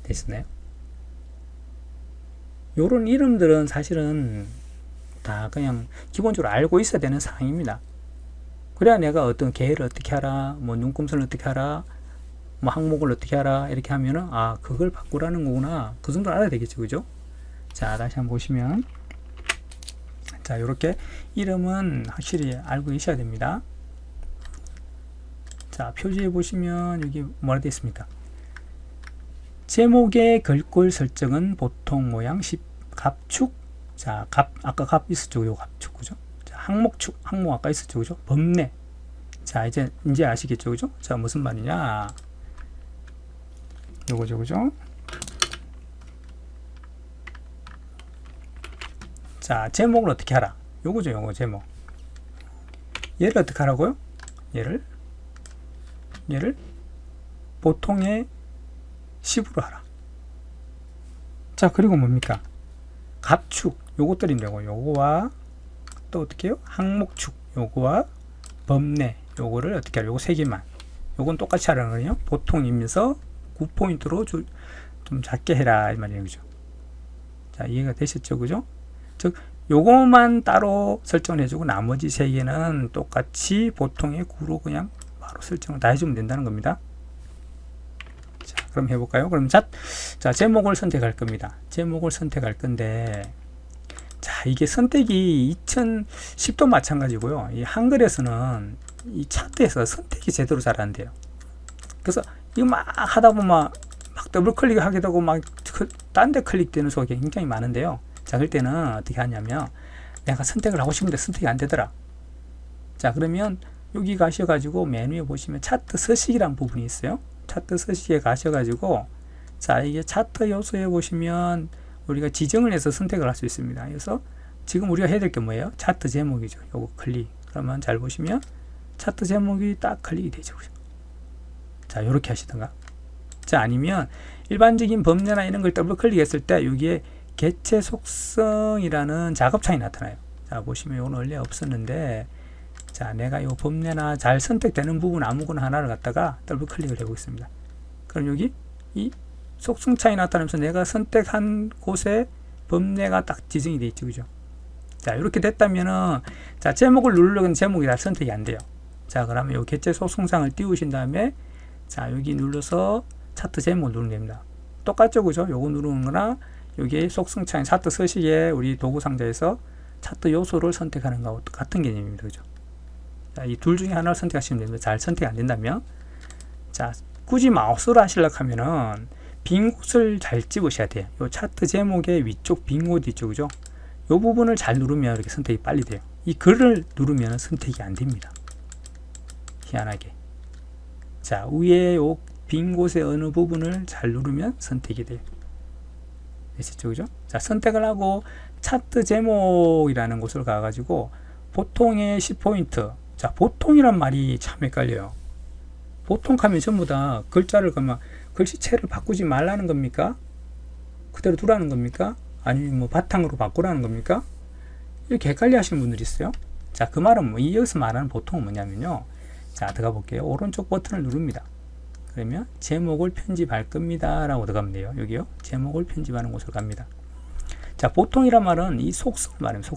됐나요? 요런 이름들은 사실은 다 그냥 기본적으로 알고 있어야 되는 사항입니다. 그래야 내가 어떤 계열을 어떻게 하라, 뭐 눈금선을 어떻게 하라, 뭐 항목을 어떻게 하라, 이렇게 하면은, 아, 그걸 바꾸라는 거구나. 그 정도는 알아야 되겠죠, 그죠? 자, 다시 한번 보시면, 자, 요렇게 이름은 확실히 알고 계셔야 됩니다. 자, 표지에 보시면 여기 뭐라 되어 있습니까? 제목의 글꼴 설정은 보통 모양 갑축. 자, 아까 갑 있었죠, 요 갑축, 그죠? 자, 항목 아까 있었죠, 그죠? 범례. 자, 이제 아시겠죠, 그죠? 자, 무슨 말이냐? 요거죠, 그죠? 자, 제목을 어떻게 하라? 요거죠, 요거 제목. 얘를 어떻게 하라고요? 얘를 보통의 10으로 하라. 자, 그리고 뭡니까? 갑축, 요것들인데요. 요거와 또 어떻게 해요? 항목축, 요거와 범례, 요거를 어떻게 하라? 요거 세 개만. 요건 똑같이 하라는 거예요. 보통이면서 9포인트로 좀 작게 해라, 이 말이에요. 그죠? 자, 이해가 되셨죠? 그죠? 즉, 요거만 따로 설정을 해주고 나머지 세 개는 똑같이 보통의 9로 그냥 바로 설정을 다 해주면 된다는 겁니다. 자, 그럼 해볼까요? 그럼 자, 제목을 선택할 겁니다. 제목을 선택할 건데, 자, 이게 선택이 2010도 마찬가지고요. 이 한글에서는 이 차트에서 선택이 제대로 잘 안 돼요. 그래서 이거 막 하다 보면 막 더블 클릭하게 되고 막 딴 데 클릭되는 소리가 굉장히 많은데요. 자, 그럴 때는 어떻게 하냐면, 내가 선택을 하고 싶은데 선택이 안 되더라. 자, 그러면 여기 가셔가지고 메뉴에 보시면 차트 서식이라는 부분이 있어요. 차트 서식에 가셔가지고, 자, 이게 차트 요소에 보시면 우리가 지정을 해서 선택을 할 수 있습니다. 그래서 지금 우리가 해야 될 게 뭐예요? 차트 제목이죠. 요거 클릭. 그러면 잘 보시면 차트 제목이 딱 클릭이 되죠. 자, 요렇게 하시던가. 자, 아니면 일반적인 범례나 이런 걸 더블 클릭했을 때 여기에 개체 속성이라는 작업창이 나타나요. 자, 보시면 이건 원래 없었는데, 자, 내가 이 범례나 잘 선택되는 부분 아무거나 하나를 갖다가 더블 클릭을 해보겠습니다. 그럼 여기 이 속성창이 나타나면서 내가 선택한 곳에 범례가 딱 지정이 되어 있죠, 그죠? 자, 이렇게 됐다면은, 자, 제목을 누르려면 제목이 다 선택이 안 돼요. 자, 그러면 이 개체 속성창을 띄우신 다음에, 자, 여기 눌러서 차트 제목을 누르면 됩니다. 똑같죠, 그죠? 요거 누르는 거나 여기 속성창 차트 서식에 우리 도구 상자에서 차트 요소를 선택하는 거하고 같은 개념입니다, 그죠? 자, 이 둘 중에 하나를 선택하시면 됩니다. 잘 선택 안 된다면, 자, 굳이 마우스로 하시려고 하면은 빈 곳을 잘 집으셔야 돼요. 요 차트 제목의 위쪽 빈 곳 있죠, 그죠? 요 부분을 잘 누르면 이렇게 선택이 빨리 돼요. 이 글을 누르면 선택이 안 됩니다. 희한하게. 자, 위에 요 빈 곳의 어느 부분을 잘 누르면 선택이 돼요. 되셨죠, 그죠? 자, 선택을 하고 차트 제목이라는 곳을 가가지고 보통의 10포인트. 자, 보통이란 말이 참 헷갈려요. 보통 하면 전부 다 글자를 그러면 글씨체를 바꾸지 말라는 겁니까? 그대로 두라는 겁니까? 아니면 뭐 바탕으로 바꾸라는 겁니까? 이렇게 헷갈려 하시는 분들이 있어요. 자, 그 말은 뭐 여기서 말하는 보통은 뭐냐면요. 자, 들어가 볼게요. 오른쪽 버튼을 누릅니다. 그러면 제목을 편집할 겁니다 라고 들어가면 돼요. 여기요. 제목을 편집하는 곳으로 갑니다. 자, 보통이란 말은 이 속성을 말합니다.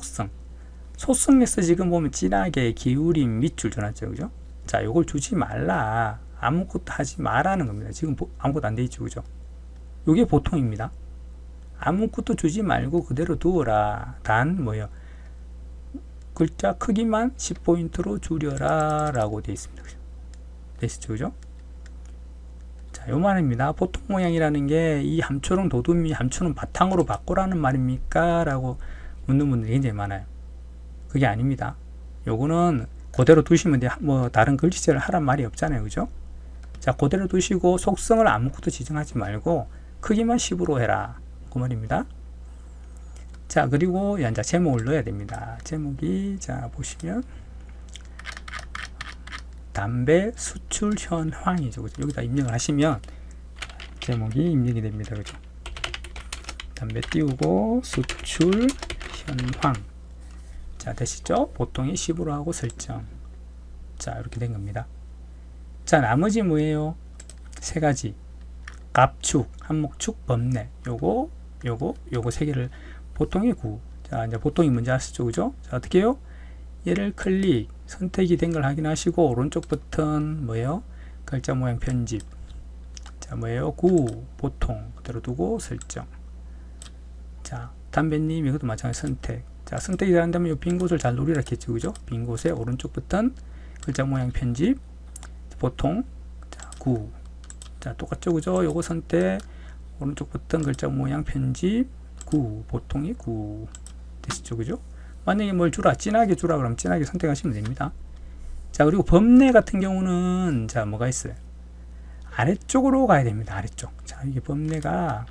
속성에서 지금 보면 진하게 기울임 밑줄 줘놨죠, 그죠? 자, 요걸 주지 말라. 아무것도 하지 말라는 겁니다. 지금 아무것도 안 돼 있죠, 그죠? 이게 보통입니다. 아무것도 주지 말고 그대로 두어라. 단 뭐요? 글자 크기만 10포인트로 줄여라 라고 되어 있습니다. 그죠? 되시죠, 그죠? 자, 요 말입니다. 보통 모양이라는 게 이 함초롱 도두미 함초는 바탕으로 바꾸라는 말입니까? 라고 묻는 분들이 굉장히 많아요. 그게 아닙니다. 요거는 그대로 두시면 돼. 뭐 다른 글씨체를 하란 말이 없잖아요, 그죠? 자, 그대로 두시고 속성을 아무것도 지정하지 말고 크기만 10으로 해라. 그 말입니다. 자, 그리고 이제 제목을 넣어야 됩니다. 제목이, 자, 보시면 담배 수출 현황이죠, 그죠? 여기다 입력을 하시면 제목이 입력이 됩니다, 그죠? 담배 띄우고 수출 현황. 자, 되시죠? 보통이 10으로 하고 설정. 자, 이렇게 된 겁니다. 자, 나머지 뭐예요? 세 가지. 갑축, 한목축, 범례. 요거 세 개를 보통이 9. 자, 이제 보통이 뭔지 아시죠? 그죠? 자, 어떻게 해요? 얘를 클릭, 선택이 된 걸 확인하시고, 오른쪽 버튼, 뭐예요? 글자 모양 편집. 자, 뭐예요? 9, 보통. 그대로 두고 설정. 자, 담배님, 이것도 마찬가지 선택. 자, 선택이 잘한다면 이 빈 곳을 잘 누리라 했죠, 그죠? 빈 곳에 오른쪽 버튼, 글자 모양 편집, 보통, 자, 9. 자, 똑같죠, 그죠? 요거 선택, 오른쪽 버튼, 글자 모양 편집, 9, 보통이 9. 되시죠, 그죠? 만약에 뭘 주라, 진하게 주라 그러면 진하게 선택하시면 됩니다. 자, 그리고 범례 같은 경우는, 자, 뭐가 있어요? 아래쪽으로 가야 됩니다, 아래쪽. 자, 이게 범례가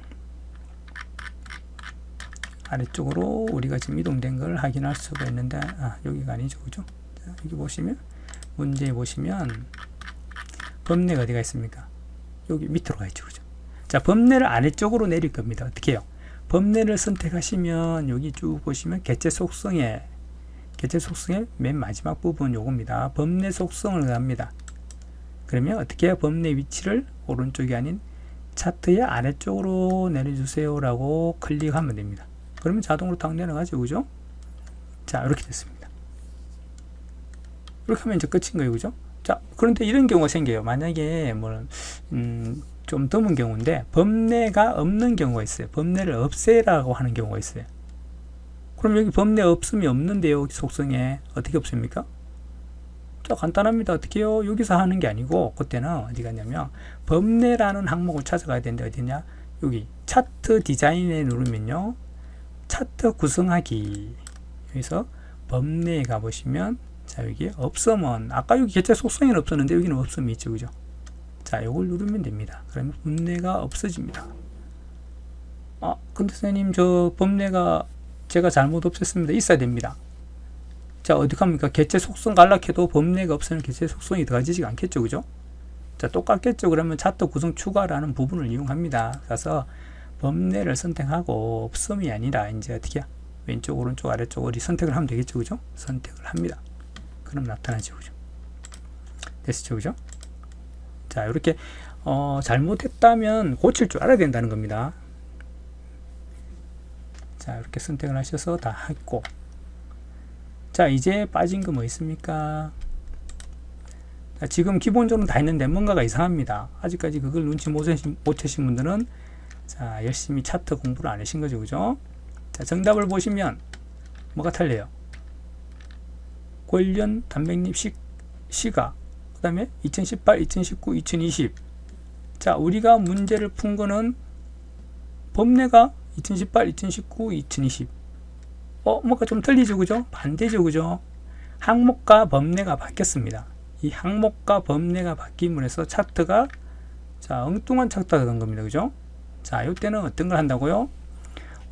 아래쪽으로 우리가 지금 이동된 걸 확인할 수가 있는데, 여기가 아니죠, 그죠? 자, 여기 보시면, 문제에 보시면, 범례가 어디가 있습니까? 여기 밑으로 가 있죠, 그죠? 자, 범례를 아래쪽으로 내릴 겁니다. 어떻게 해요? 범례를 선택하시면, 여기 쭉 보시면, 개체 속성의 맨 마지막 부분 요겁니다. 범례 속성을 합니다. 그러면 어떻게 해요? 범례 위치를 오른쪽이 아닌 차트의 아래쪽으로 내려주세요 라고 클릭하면 됩니다. 그러면 자동으로 딱 내려가죠, 그죠? 자, 이렇게 됐습니다. 이렇게 하면 이제 끝인 거예요, 그죠? 자, 그런데 이런 경우가 생겨요. 만약에 좀 드문 경우인데 범례가 없는 경우가 있어요. 범례를 없애라고 하는 경우가 있어요. 그럼 여기 범례 없음이 없는데요, 속성에 어떻게 없습니까? 자, 간단합니다. 어떻게 해요? 여기서 하는 게 아니고 그때는 어디 가냐면 범례라는 항목을 찾아가야 되는데 어디냐? 여기 차트 디자인에 누르면요, 차트 구성하기, 여기서 범례에 가보시면, 자, 여기 없으면, 아까 여기 개체 속성에는 없었는데 여기는 없음이 있죠, 그죠? 자, 요걸 누르면 됩니다. 그러면 범례가 없어집니다. 근데 선생님, 저 범례가 제가 잘못 없앴습니다. 있어야 됩니다. 자, 어디 갑니까? 개체 속성 갈락해도 범례가 없으면 개체 속성이 들어가지가 않겠죠, 그죠? 자, 똑같겠죠. 그러면 차트 구성 추가라는 부분을 이용합니다. 그래서 범례를 선택하고 없음이 아니라 이제 어떻게 왼쪽, 오른쪽, 아래쪽 어디 선택을 하면 되겠죠, 그죠? 선택을 합니다. 그럼 나타나죠, 그죠? 됐죠, 그죠? 자, 이렇게 잘못했다면 고칠 줄 알아야 된다는 겁니다. 자, 이렇게 선택을 하셔서 다 했고, 자, 이제 빠진 거 뭐 있습니까? 자, 지금 기본적으로 다 했는데 뭔가가 이상합니다. 아직까지 그걸 눈치 못 채신 분들은, 자, 열심히 차트 공부를 안 하신 거죠, 그죠? 자, 정답을 보시면 뭐가 틀려요? 관련 단백잎 시가, 그 다음에 2018, 2019, 2020. 자, 우리가 문제를 푼 거는 범례가 2018, 2019, 2020. 뭔가 좀 틀리죠, 그죠? 반대죠, 그죠? 항목과 범례가 바뀌었습니다. 이 항목과 범례가 바뀜으로 해서 차트가, 자, 엉뚱한 차트가 된 겁니다, 그죠? 자, 이때는 어떤 걸 한다고요?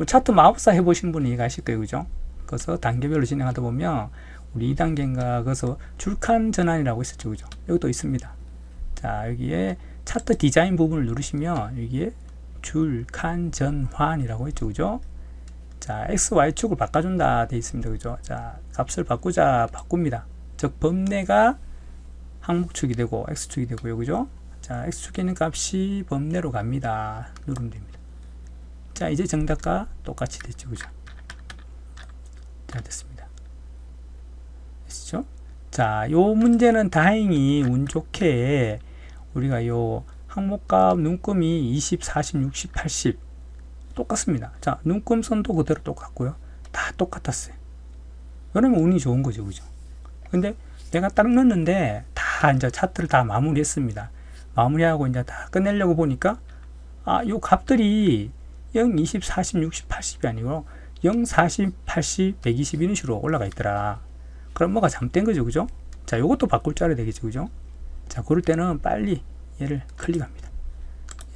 차트 마법사 해보신 분이 이해가실 거예요, 그죠? 그래서 단계별로 진행하다 보면 우리 2단계인가 그래서 줄칸 전환이라고 있었죠, 그죠? 여기도 있습니다. 자, 여기에 차트 디자인 부분을 누르시면 여기에 줄칸 전환이라고 있죠, 그죠? 자, X, Y축을 바꿔준다 돼 있습니다, 그죠? 자, 값을 바꿉니다. 즉, 범례가 항목축이 되고 X축이 되고요, 그죠? 자, X축에 있는 값이 범례로 갑니다. 누르면 됩니다. 자, 이제 정답과 똑같이 됐죠, 그죠? 자, 됐습니다. 됐죠? 자, 요 문제는 다행히 운 좋게 우리가 요 항목값 눈금이 20, 40, 60, 80 똑같습니다. 자, 눈금선도 그대로 똑같고요. 다 똑같았어요. 그러면 운이 좋은 거죠. 그죠? 근데 내가 딱 넣었는데 다 이제 차트를 다 마무리했습니다. 마무리하고 이제 다 끝내려고 보니까 요 값들이 0, 20, 40, 60, 80이 아니고 0, 40, 80, 120 이런 식으로 올라가 있더라. 그럼 뭐가 잘못된 거죠. 그죠? 자, 요것도 바꿀 줄 알아야 되겠죠. 그죠? 자, 그럴 때는 빨리 얘를 클릭합니다.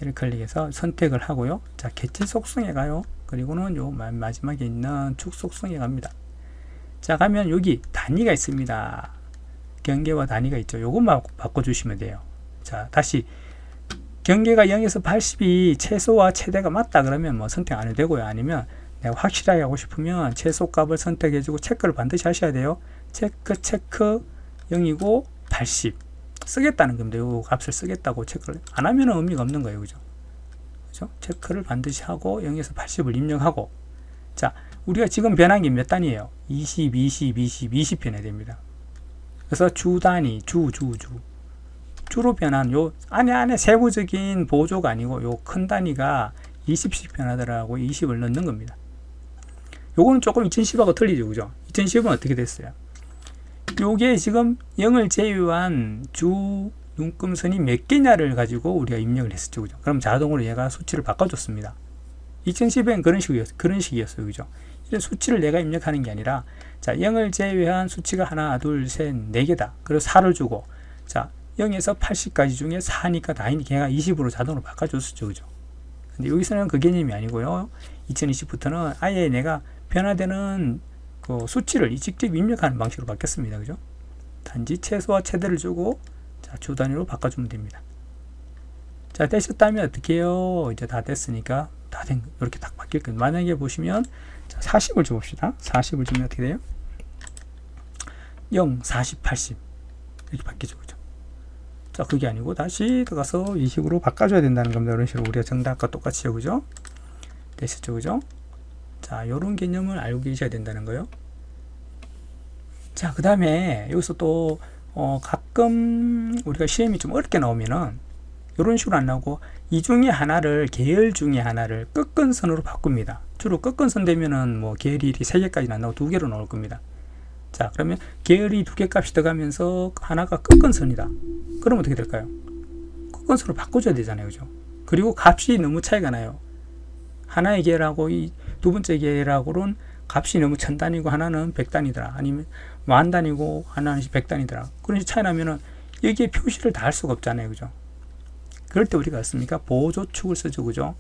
얘를 클릭해서 선택을 하고요. 자, 개체 속성에 가요. 그리고는 요 마지막에 있는 축 속성에 갑니다. 자, 가면 여기 단위가 있습니다. 경계와 단위가 있죠. 요것만 바꿔주시면 돼요. 자, 다시 경계가 0에서 80이 최소와 최대가 맞다 그러면 뭐 선택 안 해도 되고요. 아니면 내가 확실하게 하고 싶으면 최소 값을 선택해주고 체크를 반드시 하셔야 돼요. 체크 0이고 80 쓰겠다는 겁니다. 요 값을 쓰겠다고 체크를 안 하면 의미가 없는 거예요. 그죠? 그죠? 체크를 반드시 하고 0에서 80을 입력하고, 자, 우리가 지금 변한 게 몇 단위예요? 20, 20, 20, 20 변해야 됩니다. 그래서 주 단위, 주로 변한 요 안에 세부적인 보조가 아니고 요 큰 단위가 20씩 변하더라고 20을 넣는 겁니다. 요거는 조금 2010하고 틀리죠. 그죠? 2010은 어떻게 됐어요? 요게 지금 0을 제외한 주 눈금선이 몇 개냐를 가지고 우리가 입력을 했었죠. 그죠? 그럼 자동으로 얘가 수치를 바꿔줬습니다. 2010엔 그런 식이었어요. 그죠? 이런 수치를 내가 입력하는 게 아니라, 자, 0을 제외한 수치가 하나, 둘, 셋, 4개다. 그리고 4를 주고, 자, 0에서 80까지 중에 4니까 다행히 걔가 20으로 자동으로 바꿔줬었죠. 그죠? 근데 여기서는 그 개념이 아니고요. 2020부터는 아예 내가 변화되는 그 수치를 직접 입력하는 방식으로 바뀌었습니다. 그죠? 단지 최소와 최대를 주고, 자, 주 단위로 바꿔주면 됩니다. 자, 되셨다면 어떻게 해요? 이제 다 됐으니까 다 된, 이렇게 딱 바뀔 거예요. 만약에 보시면, 자, 40을 줘봅시다. 40을 주면 어떻게 돼요? 0, 40, 80 이렇게 바뀌죠. 그죠? 자, 그게 아니고 다시 들어가서 이 식으로 바꿔줘야 된다는 겁니다. 이런 식으로 우리가 정답과 똑같이요. 그죠? 되셨죠? 그죠? 자, 요런 개념을 알고 계셔야 된다는 거예요. 자, 그 다음에 여기서 또 가끔 우리가 시험이 좀 어렵게 나오면은 이런 식으로 안 나오고 이 중에 하나를, 계열 중에 하나를 끝근선으로 바꿉니다. 주로 끝근선 되면은 뭐 계열이 3개까지는 안 나오고 2개로 나올 겁니다. 자, 그러면 계열이 2개 값이 들어가면서 하나가 끝근선이다. 그럼 어떻게 될까요? 끝근선으로 바꿔줘야 되잖아요. 그죠? 그리고 값이 너무 차이가 나요. 하나의 계열하고 이 두 번째 계열하고는 값이 너무 1000단위고 하나는 100단위더라. 아니면 10,000단위고 하나는 100단위더라. 그런 식으로 차이 나면은 여기에 표시를 다 할 수가 없잖아요. 그죠? 그럴 때 우리가 어떻습니까? 보조축을 쓰죠. 그죠?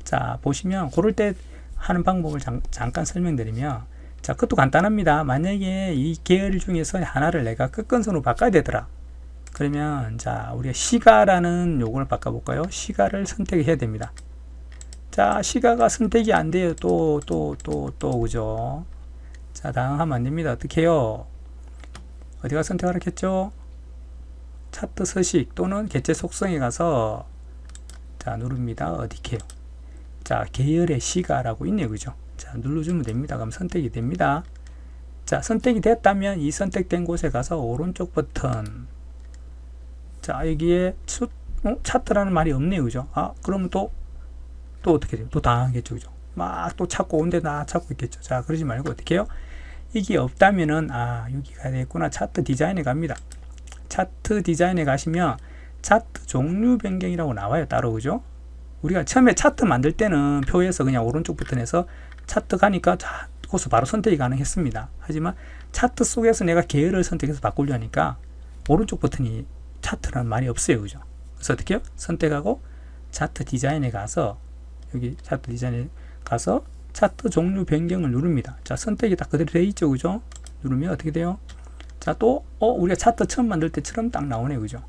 자, 보시면 그럴 때 하는 방법을 잠깐 설명드리면, 자, 그것도 간단합니다. 만약에 이 계열 중에서 하나를 내가 끝근선으로 바꿔야 되더라. 그러면 자, 우리가 시가라는 요걸 바꿔볼까요? 시가를 선택해야 됩니다. 자, 시가가 선택이 안 돼요. 또 그죠? 자, 당황하면 안 됩니다. 어떻게 해요? 어디가 선택하라 했죠? 차트 서식 또는 개체 속성에 가서, 자, 누릅니다. 어디게요? 자, 계열의 시가라고 있네요. 그죠? 자, 눌러주면 됩니다. 그럼 선택이 됩니다. 자, 선택이 됐다면 이 선택된 곳에 가서 오른쪽 버튼, 자, 여기에 차트라는 말이 없네요. 그죠? 그러면 또 어떻게 돼요? 또 당하겠죠. 그죠? 막 또 찾고 온데 다 찾고 있겠죠. 자, 그러지 말고 어떻게 해요? 이게 없다면은, 여기가 되겠구나. 차트 디자인에 갑니다. 차트 디자인에 가시면 차트 종류 변경이라고 나와요. 따로. 그죠? 우리가 처음에 차트 만들 때는 표에서 그냥 오른쪽 버튼에서 차트 가니까 자, 거기서 바로 선택이 가능했습니다. 하지만 차트 속에서 내가 계열을 선택해서 바꾸려 하니까 오른쪽 버튼이 차트라는 말이 없어요. 그죠? 그래서 어떻게 해요? 선택하고 차트 디자인에 가서, 여기 차트 디자인에 가서 차트 종류 변경을 누릅니다. 자, 선택이 딱 그대로 되어 있죠. 그죠? 누르면 어떻게 돼요? 자, 또 우리가 차트 처음 만들 때처럼 딱 나오네요. 그죠?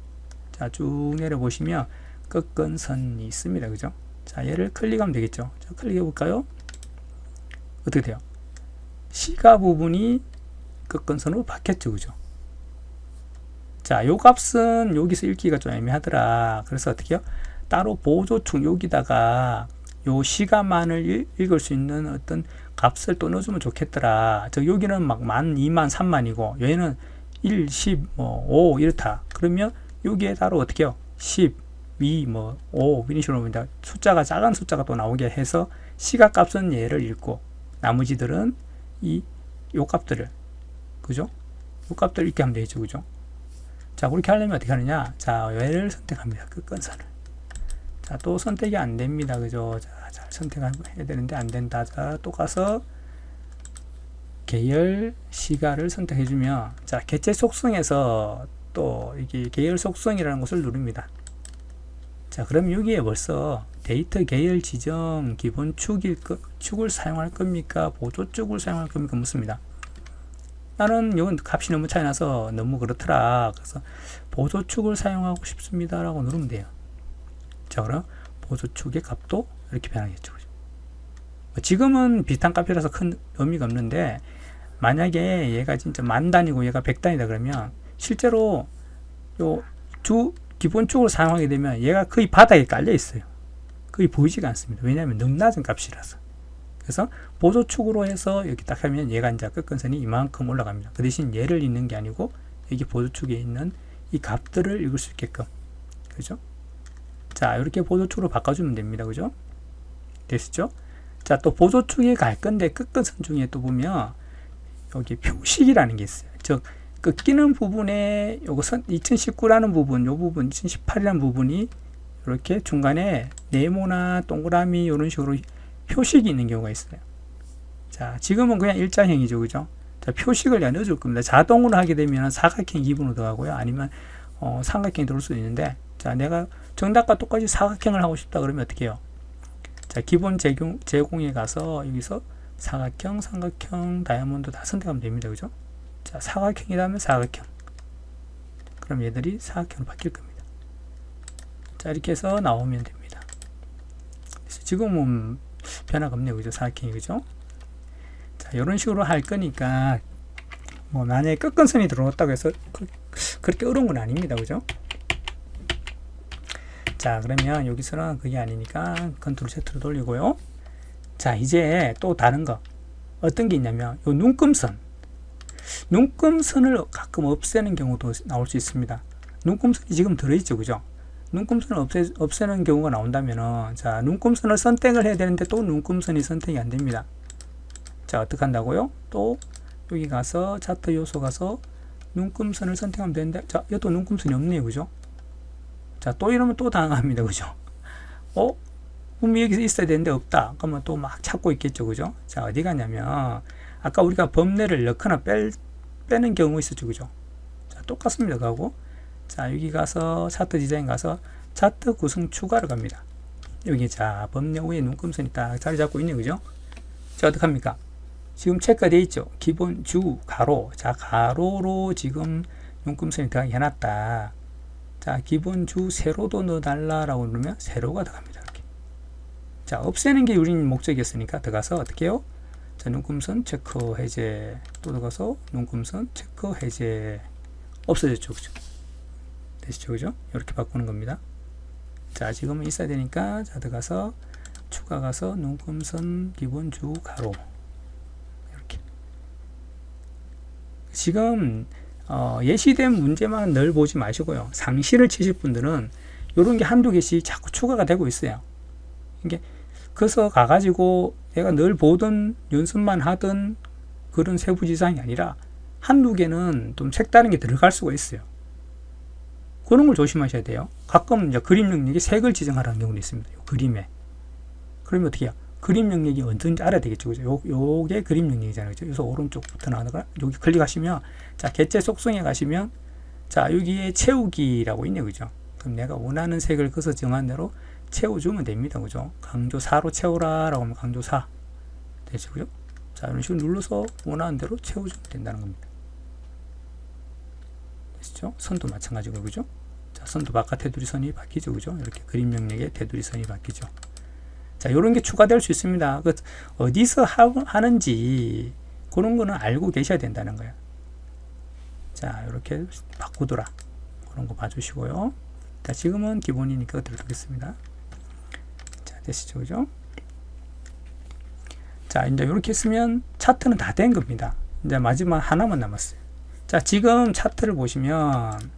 자, 쭉 내려보시면 끝근선이 있습니다. 그죠? 자, 얘를 클릭하면 되겠죠. 자, 클릭해 볼까요? 어떻게 돼요? 시가 부분이 끝근선으로 바뀌었죠. 그죠? 자, 요 값은 여기서 읽기가 좀 애매하더라. 그래서 어떻게 해요? 따로 보조축 여기다가 요 시가만을 읽을 수 있는 어떤 값을 또 넣어주면 좋겠더라. 여기는 막 10,000, 20,000, 30,000이고 얘는 1, 10, 5 이렇다. 그러면 여기에 따로 어떻게 해요? 10, 2, 5 이런 식으로 이제 숫자가 작은 숫자가 또 나오게 해서 시가값은 얘를 읽고 나머지들은 요 값들을, 그죠? 요 값들을 읽게 하면 되겠죠, 그죠? 자, 그렇게 하려면 어떻게 하느냐? 자, 얘를 선택합니다. 끝건선을. 자, 또 선택이 안 됩니다, 그죠? 자, 잘 선택해야 되는데 안 된다. 자, 또 가서 계열 시가를 선택해주면, 자, 개체 속성에서 또 이게 계열 속성이라는 것을 누릅니다. 자, 그럼 여기에 벌써 데이터 계열 지정 기본 축을 사용할 겁니까? 보조 축을 사용할 겁니까? 묻습니다. 나는 이건 값이 너무 차이 나서 너무 그렇더라. 그래서 보조 축을 사용하고 싶습니다. 라고 누르면 돼요. 자, 그럼 보조 축의 값도 이렇게 변하겠죠. 지금은 비슷한 값이라서 큰 의미가 없는데, 만약에 얘가 진짜 10,000단이고 얘가 100단이다 그러면 실제로 요 기본 축을 사용하게 되면 얘가 거의 바닥에 깔려 있어요. 거의 보이지가 않습니다. 왜냐하면 너무 낮은 값이라서. 그래서 보조축으로 해서 이렇게 딱 하면 얘가 이제 끝건선이 이만큼 올라갑니다. 그 대신 얘를 읽는 게 아니고 여기 보조축에 있는 이 값들을 읽을 수 있게끔, 그죠? 자, 이렇게 보조축으로 바꿔주면 됩니다. 그죠? 됐죠? 자, 또 보조축에 갈 건데 끝건선 중에 또 보면 여기 표식이라는 게 있어요. 즉 끼는 부분에 요거 2019라는 부분, 요 부분 2018이라는 부분이 이렇게 중간에 네모나 동그라미 이런 식으로 표식이 있는 경우가 있어요. 자, 지금은 그냥 일자형이죠, 그죠? 자, 표식을 내가 넣어줄 겁니다. 자동으로 하게 되면 사각형 기본으로 들어가고요. 아니면 삼각형이 들어올 수도 있는데, 자, 내가 정답과 똑같이 사각형을 하고 싶다 그러면 어떻게 해요? 자, 기본 제공에 가서 여기서 사각형, 삼각형, 다이아몬드 다 선택하면 됩니다, 그죠? 자, 사각형이라면 사각형. 그럼 얘들이 사각형으로 바뀔 겁니다. 자, 이렇게 해서 나오면 됩니다. 그래서 지금은 변화가 없네요, 그죠? 사각형이, 그죠? 자, 이런 식으로 할 거니까, 만약에 끝건선이 들어왔다고 해서 그렇게 어려운 건 아닙니다, 그죠? 자, 그러면 여기서는 그게 아니니까 컨트롤 Z로 돌리고요. 자, 이제 또 다른 거. 어떤 게 있냐면, 요 눈금선을 가끔 없애는 경우도 나올 수 있습니다. 눈금선이 지금 들어있죠, 그죠? 눈금선을 없애는 경우가 나온다면은, 자, 눈금선을 선택을 해야 되는데 또 눈금선이 선택이 안 됩니다. 자, 어떻게 한다고요? 또 여기 가서 차트 요소 가서 눈금선을 선택하면 되는데, 자, 이것도 눈금선이 없네요, 그죠? 자, 또 이러면 또 당황합니다, 그죠? 분명히 여기서 있어야 되는데 없다. 그러면 또 막 찾고 있겠죠, 그죠? 자, 어디 가냐면 아까 우리가 범례를 넣거나 빼는 경우 있었죠, 그죠? 자, 똑같습니다. 가고, 자, 여기 가서 차트 디자인 가서 차트 구성 추가를 갑니다. 여기, 자, 범례 위에 눈금선이 딱 자리 잡고 있네요, 그죠? 자, 어떡합니까? 지금 체크가 되어 있죠? 기본 주 가로. 자, 가로로 지금 눈금선이 들어가게 해놨다. 자, 기본 주 세로도 넣어달라라고 누르면 세로가 들어갑니다. 이렇게. 자, 없애는 게 우리 목적이었으니까 들어가서 어떻게 해요? 자, 눈금선 체크 해제. 또 들어가서 눈금선 체크 해제. 없어졌죠, 그죠? 됐죠, 그죠? 이렇게 바꾸는 겁니다. 자, 지금은 있어야 되니까, 자, 들어가서 추가 가서 눈금선 기본 주 가로. 이렇게. 지금 예시된 문제만 늘 보지 마시고요. 상시를 치실 분들은 이런 게 한두 개씩 자꾸 추가가 되고 있어요. 이게 그래서 가가지고 내가 늘 보던 연습만 하던 그런 세부지상이 아니라 한두 개는 좀 색다른 게 들어갈 수가 있어요. 그런 걸 조심하셔야 돼요. 가끔 이제 그림 영역에 색을 지정하라는 경우도 있습니다. 요 그림에. 그러면 어떻게 해요? 그림 영역이 언제인지 알아야 되겠죠. 그죠? 요게 그림 영역이잖아요. 그죠? 여기서 오른쪽부터 나오는 거라 여기 클릭하시면, 자, 개체 속성에 가시면, 자, 여기에 채우기라고 있네요. 그죠? 그럼 내가 원하는 색을 거기서 정한 대로 채워주면 됩니다. 그죠? 강조 4로 채워라 라고 하면 강조 4 되죠. 그죠? 자, 이런 식으로 눌러서 원하는 대로 채워주면 된다는 겁니다. 됐죠? 선도 마찬가지고, 그죠? 자, 선도 바깥 테두리 선이 바뀌죠. 그죠? 이렇게 그림 영역에 테두리 선이 바뀌죠. 자, 요런 게 추가될 수 있습니다. 어디서 하는지 그런 거는 알고 계셔야 된다는 거예요. 자, 이렇게 바꾸더라. 그런 거 봐주시고요. 자, 지금은 기본이니까 들어가겠습니다. 자, 되시죠, 그죠? 자, 이제 이렇게 했으면 차트는 다 된 겁니다. 이제 마지막 하나만 남았어요. 자, 지금 차트를 보시면,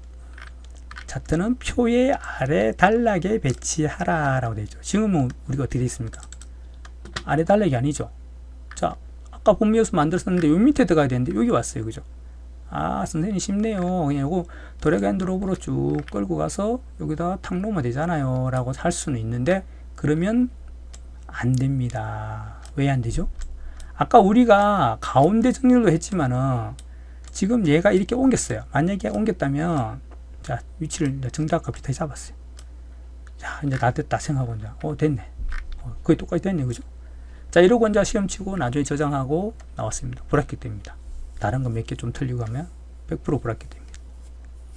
차트는 표의 아래 단락에 배치하라 라고 되어 있죠. 지금은 우리가 어떻게 되어 있습니까? 아래 단락이 아니죠. 자, 아까 본미에서 만들었었는데 요 밑에 들어가야 되는데 여기 왔어요. 그죠? 아, 선생님 쉽네요. 그냥 요거 드래그 앤 드롭으로 쭉 끌고 가서 여기다가 탁 놓으면 되잖아요 라고 할 수는 있는데, 그러면 안 됩니다. 왜 안 되죠? 아까 우리가 가운데 정렬도 했지만은 지금 얘가 이렇게 옮겼어요. 만약에 옮겼다면, 자, 위치를 정답과 비슷하게 잡았어요. 자, 이제 다 됐다 생각하고 이제 됐네. 거의 똑같이 됐네. 그죠? 자, 이러고 이제 시험 치고 나중에 저장하고 나왔습니다. 브라켓 됩니다. 다른 거 몇 개 좀 틀리고 하면 100% 브라켓 됩니다.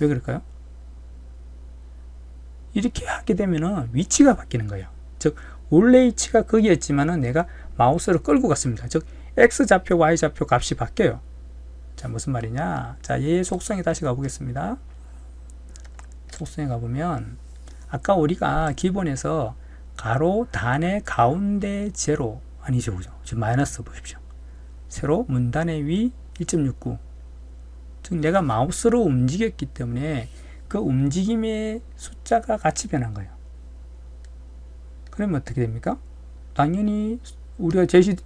왜 그럴까요? 이렇게 하게 되면은 위치가 바뀌는 거예요. 즉, 원래 위치가 거기였지만은 내가 마우스를 끌고 갔습니다. 즉, X좌표, Y좌표 값이 바뀌어요. 자, 무슨 말이냐? 자, 얘의 속성에 다시 가보겠습니다. 속성에 가보면, 아까 우리가 기본에서 가로, 단의 가운데 제로, 아니죠, 그죠? 지금 마이너스 보십시오. 세로, 문단의 위 1.69. 즉, 내가 마우스로 움직였기 때문에 그 움직임의 숫자가 같이 변한 거예요. 그러면 어떻게 됩니까? 당연히 우리가 제시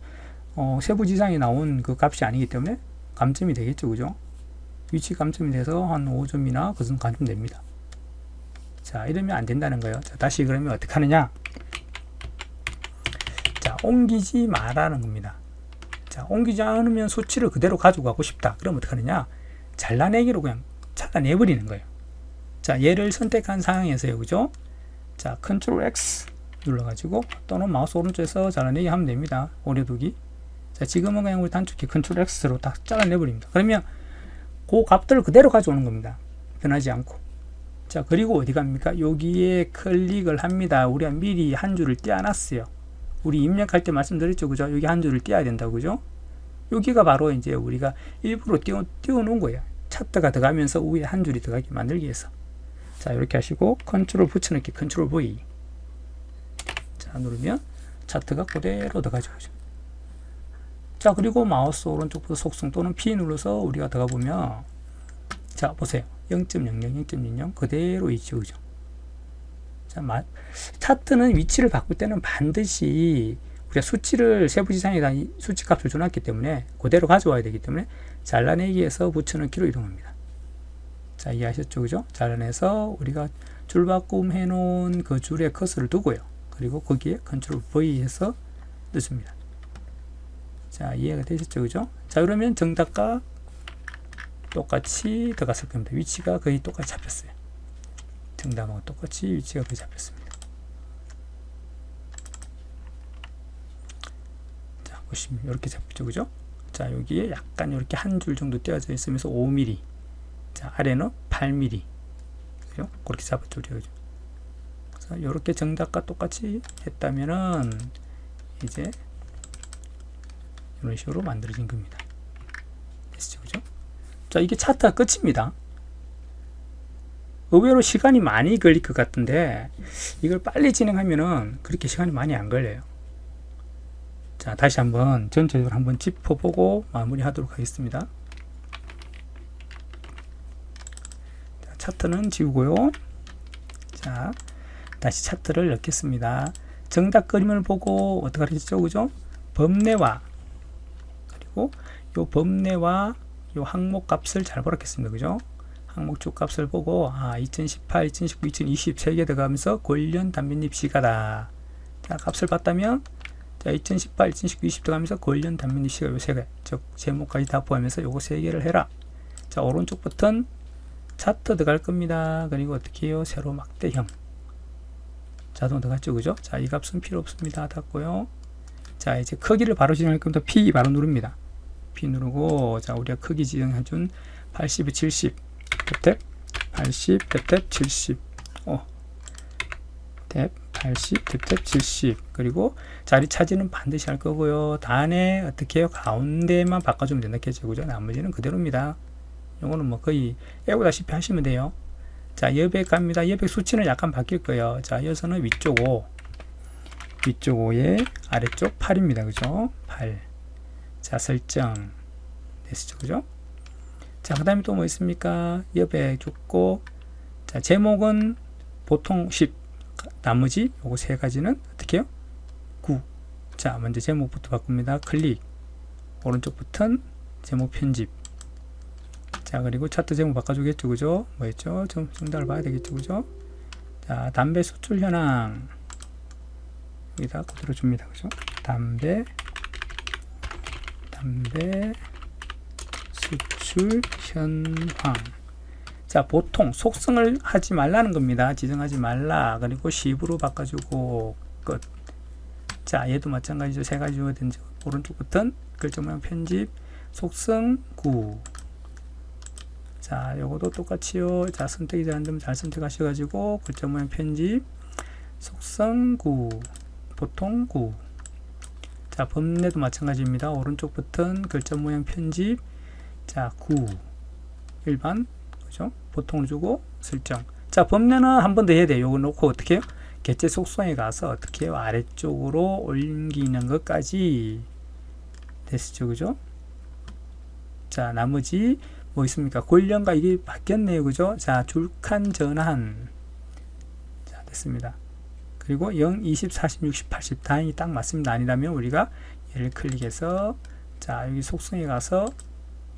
세부지상에 나온 그 값이 아니기 때문에 감점이 되겠죠, 그죠? 위치 감점이 돼서 한 5점이나 그 정도 감점 됩니다. 자, 이러면 안 된다는 거예요. 자, 다시 그러면 어떻게 하느냐? 자, 옮기지 말라는 겁니다. 자, 옮기지 않으면 수치를 그대로 가지고 가고 싶다. 그럼 어떻게 하느냐? 잘라내기로 그냥 잘라내버리는 거예요. 자, 얘를 선택한 상황에서요, 그죠? 자, 컨트롤 X 눌러가지고 또는 마우스 오른쪽에서 잘라내기 하면 됩니다. 오려두기. 자, 지금은 그냥 우리 단축키 컨트롤 X로 딱 잘라내버립니다. 그러면 그 값들을 그대로 가져오는 겁니다. 변하지 않고. 자, 그리고 어디 갑니까? 여기에 클릭을 합니다. 우리가 미리 한 줄을 떼어놨어요. 우리 입력할 때 말씀드렸죠, 그죠? 여기 한 줄을 떼어야 된다고, 그죠? 여기가 바로 이제 우리가 일부러 띄워놓은 거예요. 차트가 들어가면서 위에 한 줄이 들어가게 만들기 위해서. 자, 이렇게 하시고 컨트롤 붙여넣기, 컨트롤 V. 자, 누르면 차트가 그대로 들어가죠, 그죠? 자, 그리고 마우스 오른쪽부터 속성 또는 P 눌러서 우리가 들어가 보면, 자, 보세요. 0.00, 0.00 그대로 있죠, 그죠? 자, 차트는 위치를 바꿀 때는 반드시 우리가 수치를 세부지상에다 수치 값을 줘놨기 때문에 그대로 가져와야 되기 때문에 잘라내기에서 붙여넣기로 이동합니다. 자, 이해하셨죠, 그죠? 잘라내서 우리가 줄바꿈 해놓은 그 줄에 커서를 두고요. 그리고 거기에 컨트롤 V 해서 넣습니다. 자, 이해가 되셨죠, 그죠? 자, 그러면 정답과 똑같이 들어갔을 겁니다. 위치가 거의 똑같이 잡혔어요. 정답하고 똑같이 위치가 거의 잡혔습니다. 자, 보시면 이렇게 잡혔죠, 그죠? 자, 여기에 약간 이렇게 한 줄 정도 떼어져 있으면서 5mm. 자, 아래는 8mm. 그죠? 그렇게 잡았죠, 그죠? 그래서 이렇게 정답과 똑같이 했다면은 이제 이런 식으로 만들어진 겁니다. 됐죠, 그죠? 자, 이게 차트가 끝입니다. 의외로 시간이 많이 걸릴 것 같은데 이걸 빨리 진행하면은 그렇게 시간이 많이 안 걸려요. 자, 다시 한번 전체적으로 한번 짚어보고 마무리하도록 하겠습니다. 자, 차트는 지우고요. 자, 다시 차트를 넣겠습니다. 정답 그림을 보고 어떻게 하셨죠, 그죠? 범례와 그리고 요 범례와 요 항목 값을 잘 보라겠습니다, 그죠? 항목주 값을 보고 2018, 2019, 2020 3개 들어가면서 관련 단면립 시가다. 자, 값을 봤다면 자, 2018, 2019, 20 들어가면서 관련 단면립 시가 요 3개, 즉 제목까지 다 포함해서 요거 3개를 해라. 자, 오른쪽 버튼 차트 들어갈 겁니다. 그리고 어떻게 해요? 세로 막대형 자동 들어갔죠, 그죠? 자, 이 값은 필요 없습니다. 닫고요. 자, 이제 크기를 바로 지정할 겁니다. P 바로 누릅니다. P 누르고, 자, 우리가 크기 지정해준 80에 70 탭 80 탭 70 탭 80 탭 70 그리고 자리 차지는 반드시 할 거고요. 단에 어떻게 해요? 가운데만 바꿔주면 된다 했죠, 그죠? 나머지는 그대로입니다. 요거는 뭐 거의 애고다시피 하시면 돼요. 자, 여백 갑니다. 여백 수치는 약간 바뀔 거예요. 자, 여기서는 위쪽 5 위쪽 5에 아래쪽 8입니다, 그죠? 8. 자, 설정 됐죠, 그죠? 자, 그 다음에 또 뭐 있습니까? 여백 줬고 자, 제목은 보통 10, 나머지 요거 세 가지는 어떻게 해요? 9. 자, 먼저 제목부터 바꿉니다. 클릭, 오른쪽 버튼, 제목 편집. 자, 그리고 차트 제목 바꿔주겠죠, 그죠? 뭐였죠? 정답을 봐야 되겠죠, 그죠? 자, 담배 수출 현황. 여기다 그대로 줍니다, 그죠? 담배 수출 현황. 자, 보통 속성을 하지 말라는 겁니다. 지정하지 말라. 그리고 10으로 바꿔주고 끝. 자, 얘도 마찬가지죠. 세 가지 주어든지 오른쪽 버튼, 글자 모양 편집, 속성 9. 자, 요것도 똑같이요. 자, 선택이 잘 안되면 잘 선택하셔가지고 글자 모양 편집, 속성 9, 보통 9. 자, 범례도 마찬가지입니다. 오른쪽 버튼, 글자 모양 편집, 자, 9. 일반, 그죠? 보통을 주고 설정. 자, 범례는 한 번 더 해야 돼요. 요거 놓고 어떻게 해요? 개체 속성에 가서 어떻게 해요? 아래쪽으로 옮기는 것까지 됐죠, 그죠? 자, 나머지 뭐 있습니까? 권련과 이게 바뀌었네요, 그죠? 자, 줄칸 전환. 자, 됐습니다. 그리고 0, 20, 40, 60, 80 다행히 딱 맞습니다. 아니라면 우리가 얘를 클릭해서 자, 여기 속성에 가서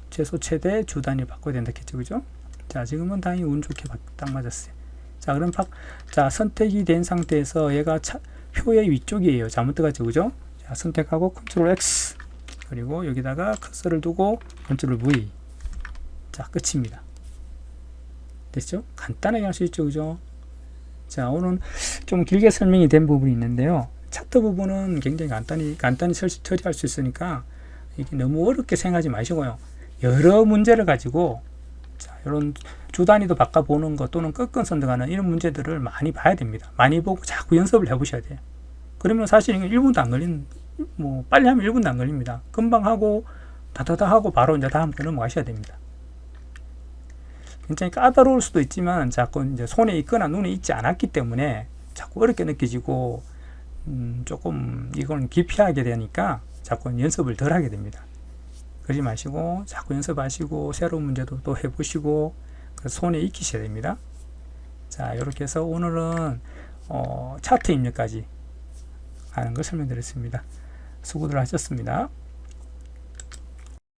최소 최대 주 단위 바꿔야 된다겠죠, 그죠? 자, 지금은 다행히 운 좋게 딱 맞았어요. 자, 그럼 자, 선택이 된 상태에서 얘가 표의 위쪽이에요. 잘못 들어갔죠, 그죠? 자, 선택하고 컨트롤 X, 그리고 여기다가 커서를 두고 컨트롤 V. 자, 끝입니다. 됐죠? 간단하게 할 수 있죠, 그죠? 자, 오늘 좀 길게 설명이 된 부분이 있는데요. 차트 부분은 굉장히 간단히 처리할 수 있으니까 이게 너무 어렵게 생각하지 마시고요. 여러 문제를 가지고 자, 이런 주 단위도 바꿔보는 것 또는 꺾은 선택하는 이런 문제들을 많이 봐야 됩니다. 많이 보고 자꾸 연습을 해보셔야 돼요. 그러면 사실 이건 1분도 안 걸리는, 뭐 빨리 하면 1분도 안 걸립니다. 금방 하고 다다다 하고 바로 이제 다음 거 넘어가셔야 됩니다. 굉장히 까다로울 수도 있지만 자꾸 이제 손에 있거나 눈에 있지 않았기 때문에 자꾸 어렵게 느껴지고 조금 이건 기피하게 되니까 자꾸 연습을 덜 하게 됩니다. 그러지 마시고 자꾸 연습하시고 새로운 문제도 또 해보시고 손에 익히셔야 됩니다. 자, 이렇게 해서 오늘은 차트 입력까지 하는 걸 설명드렸습니다. 수고들 하셨습니다.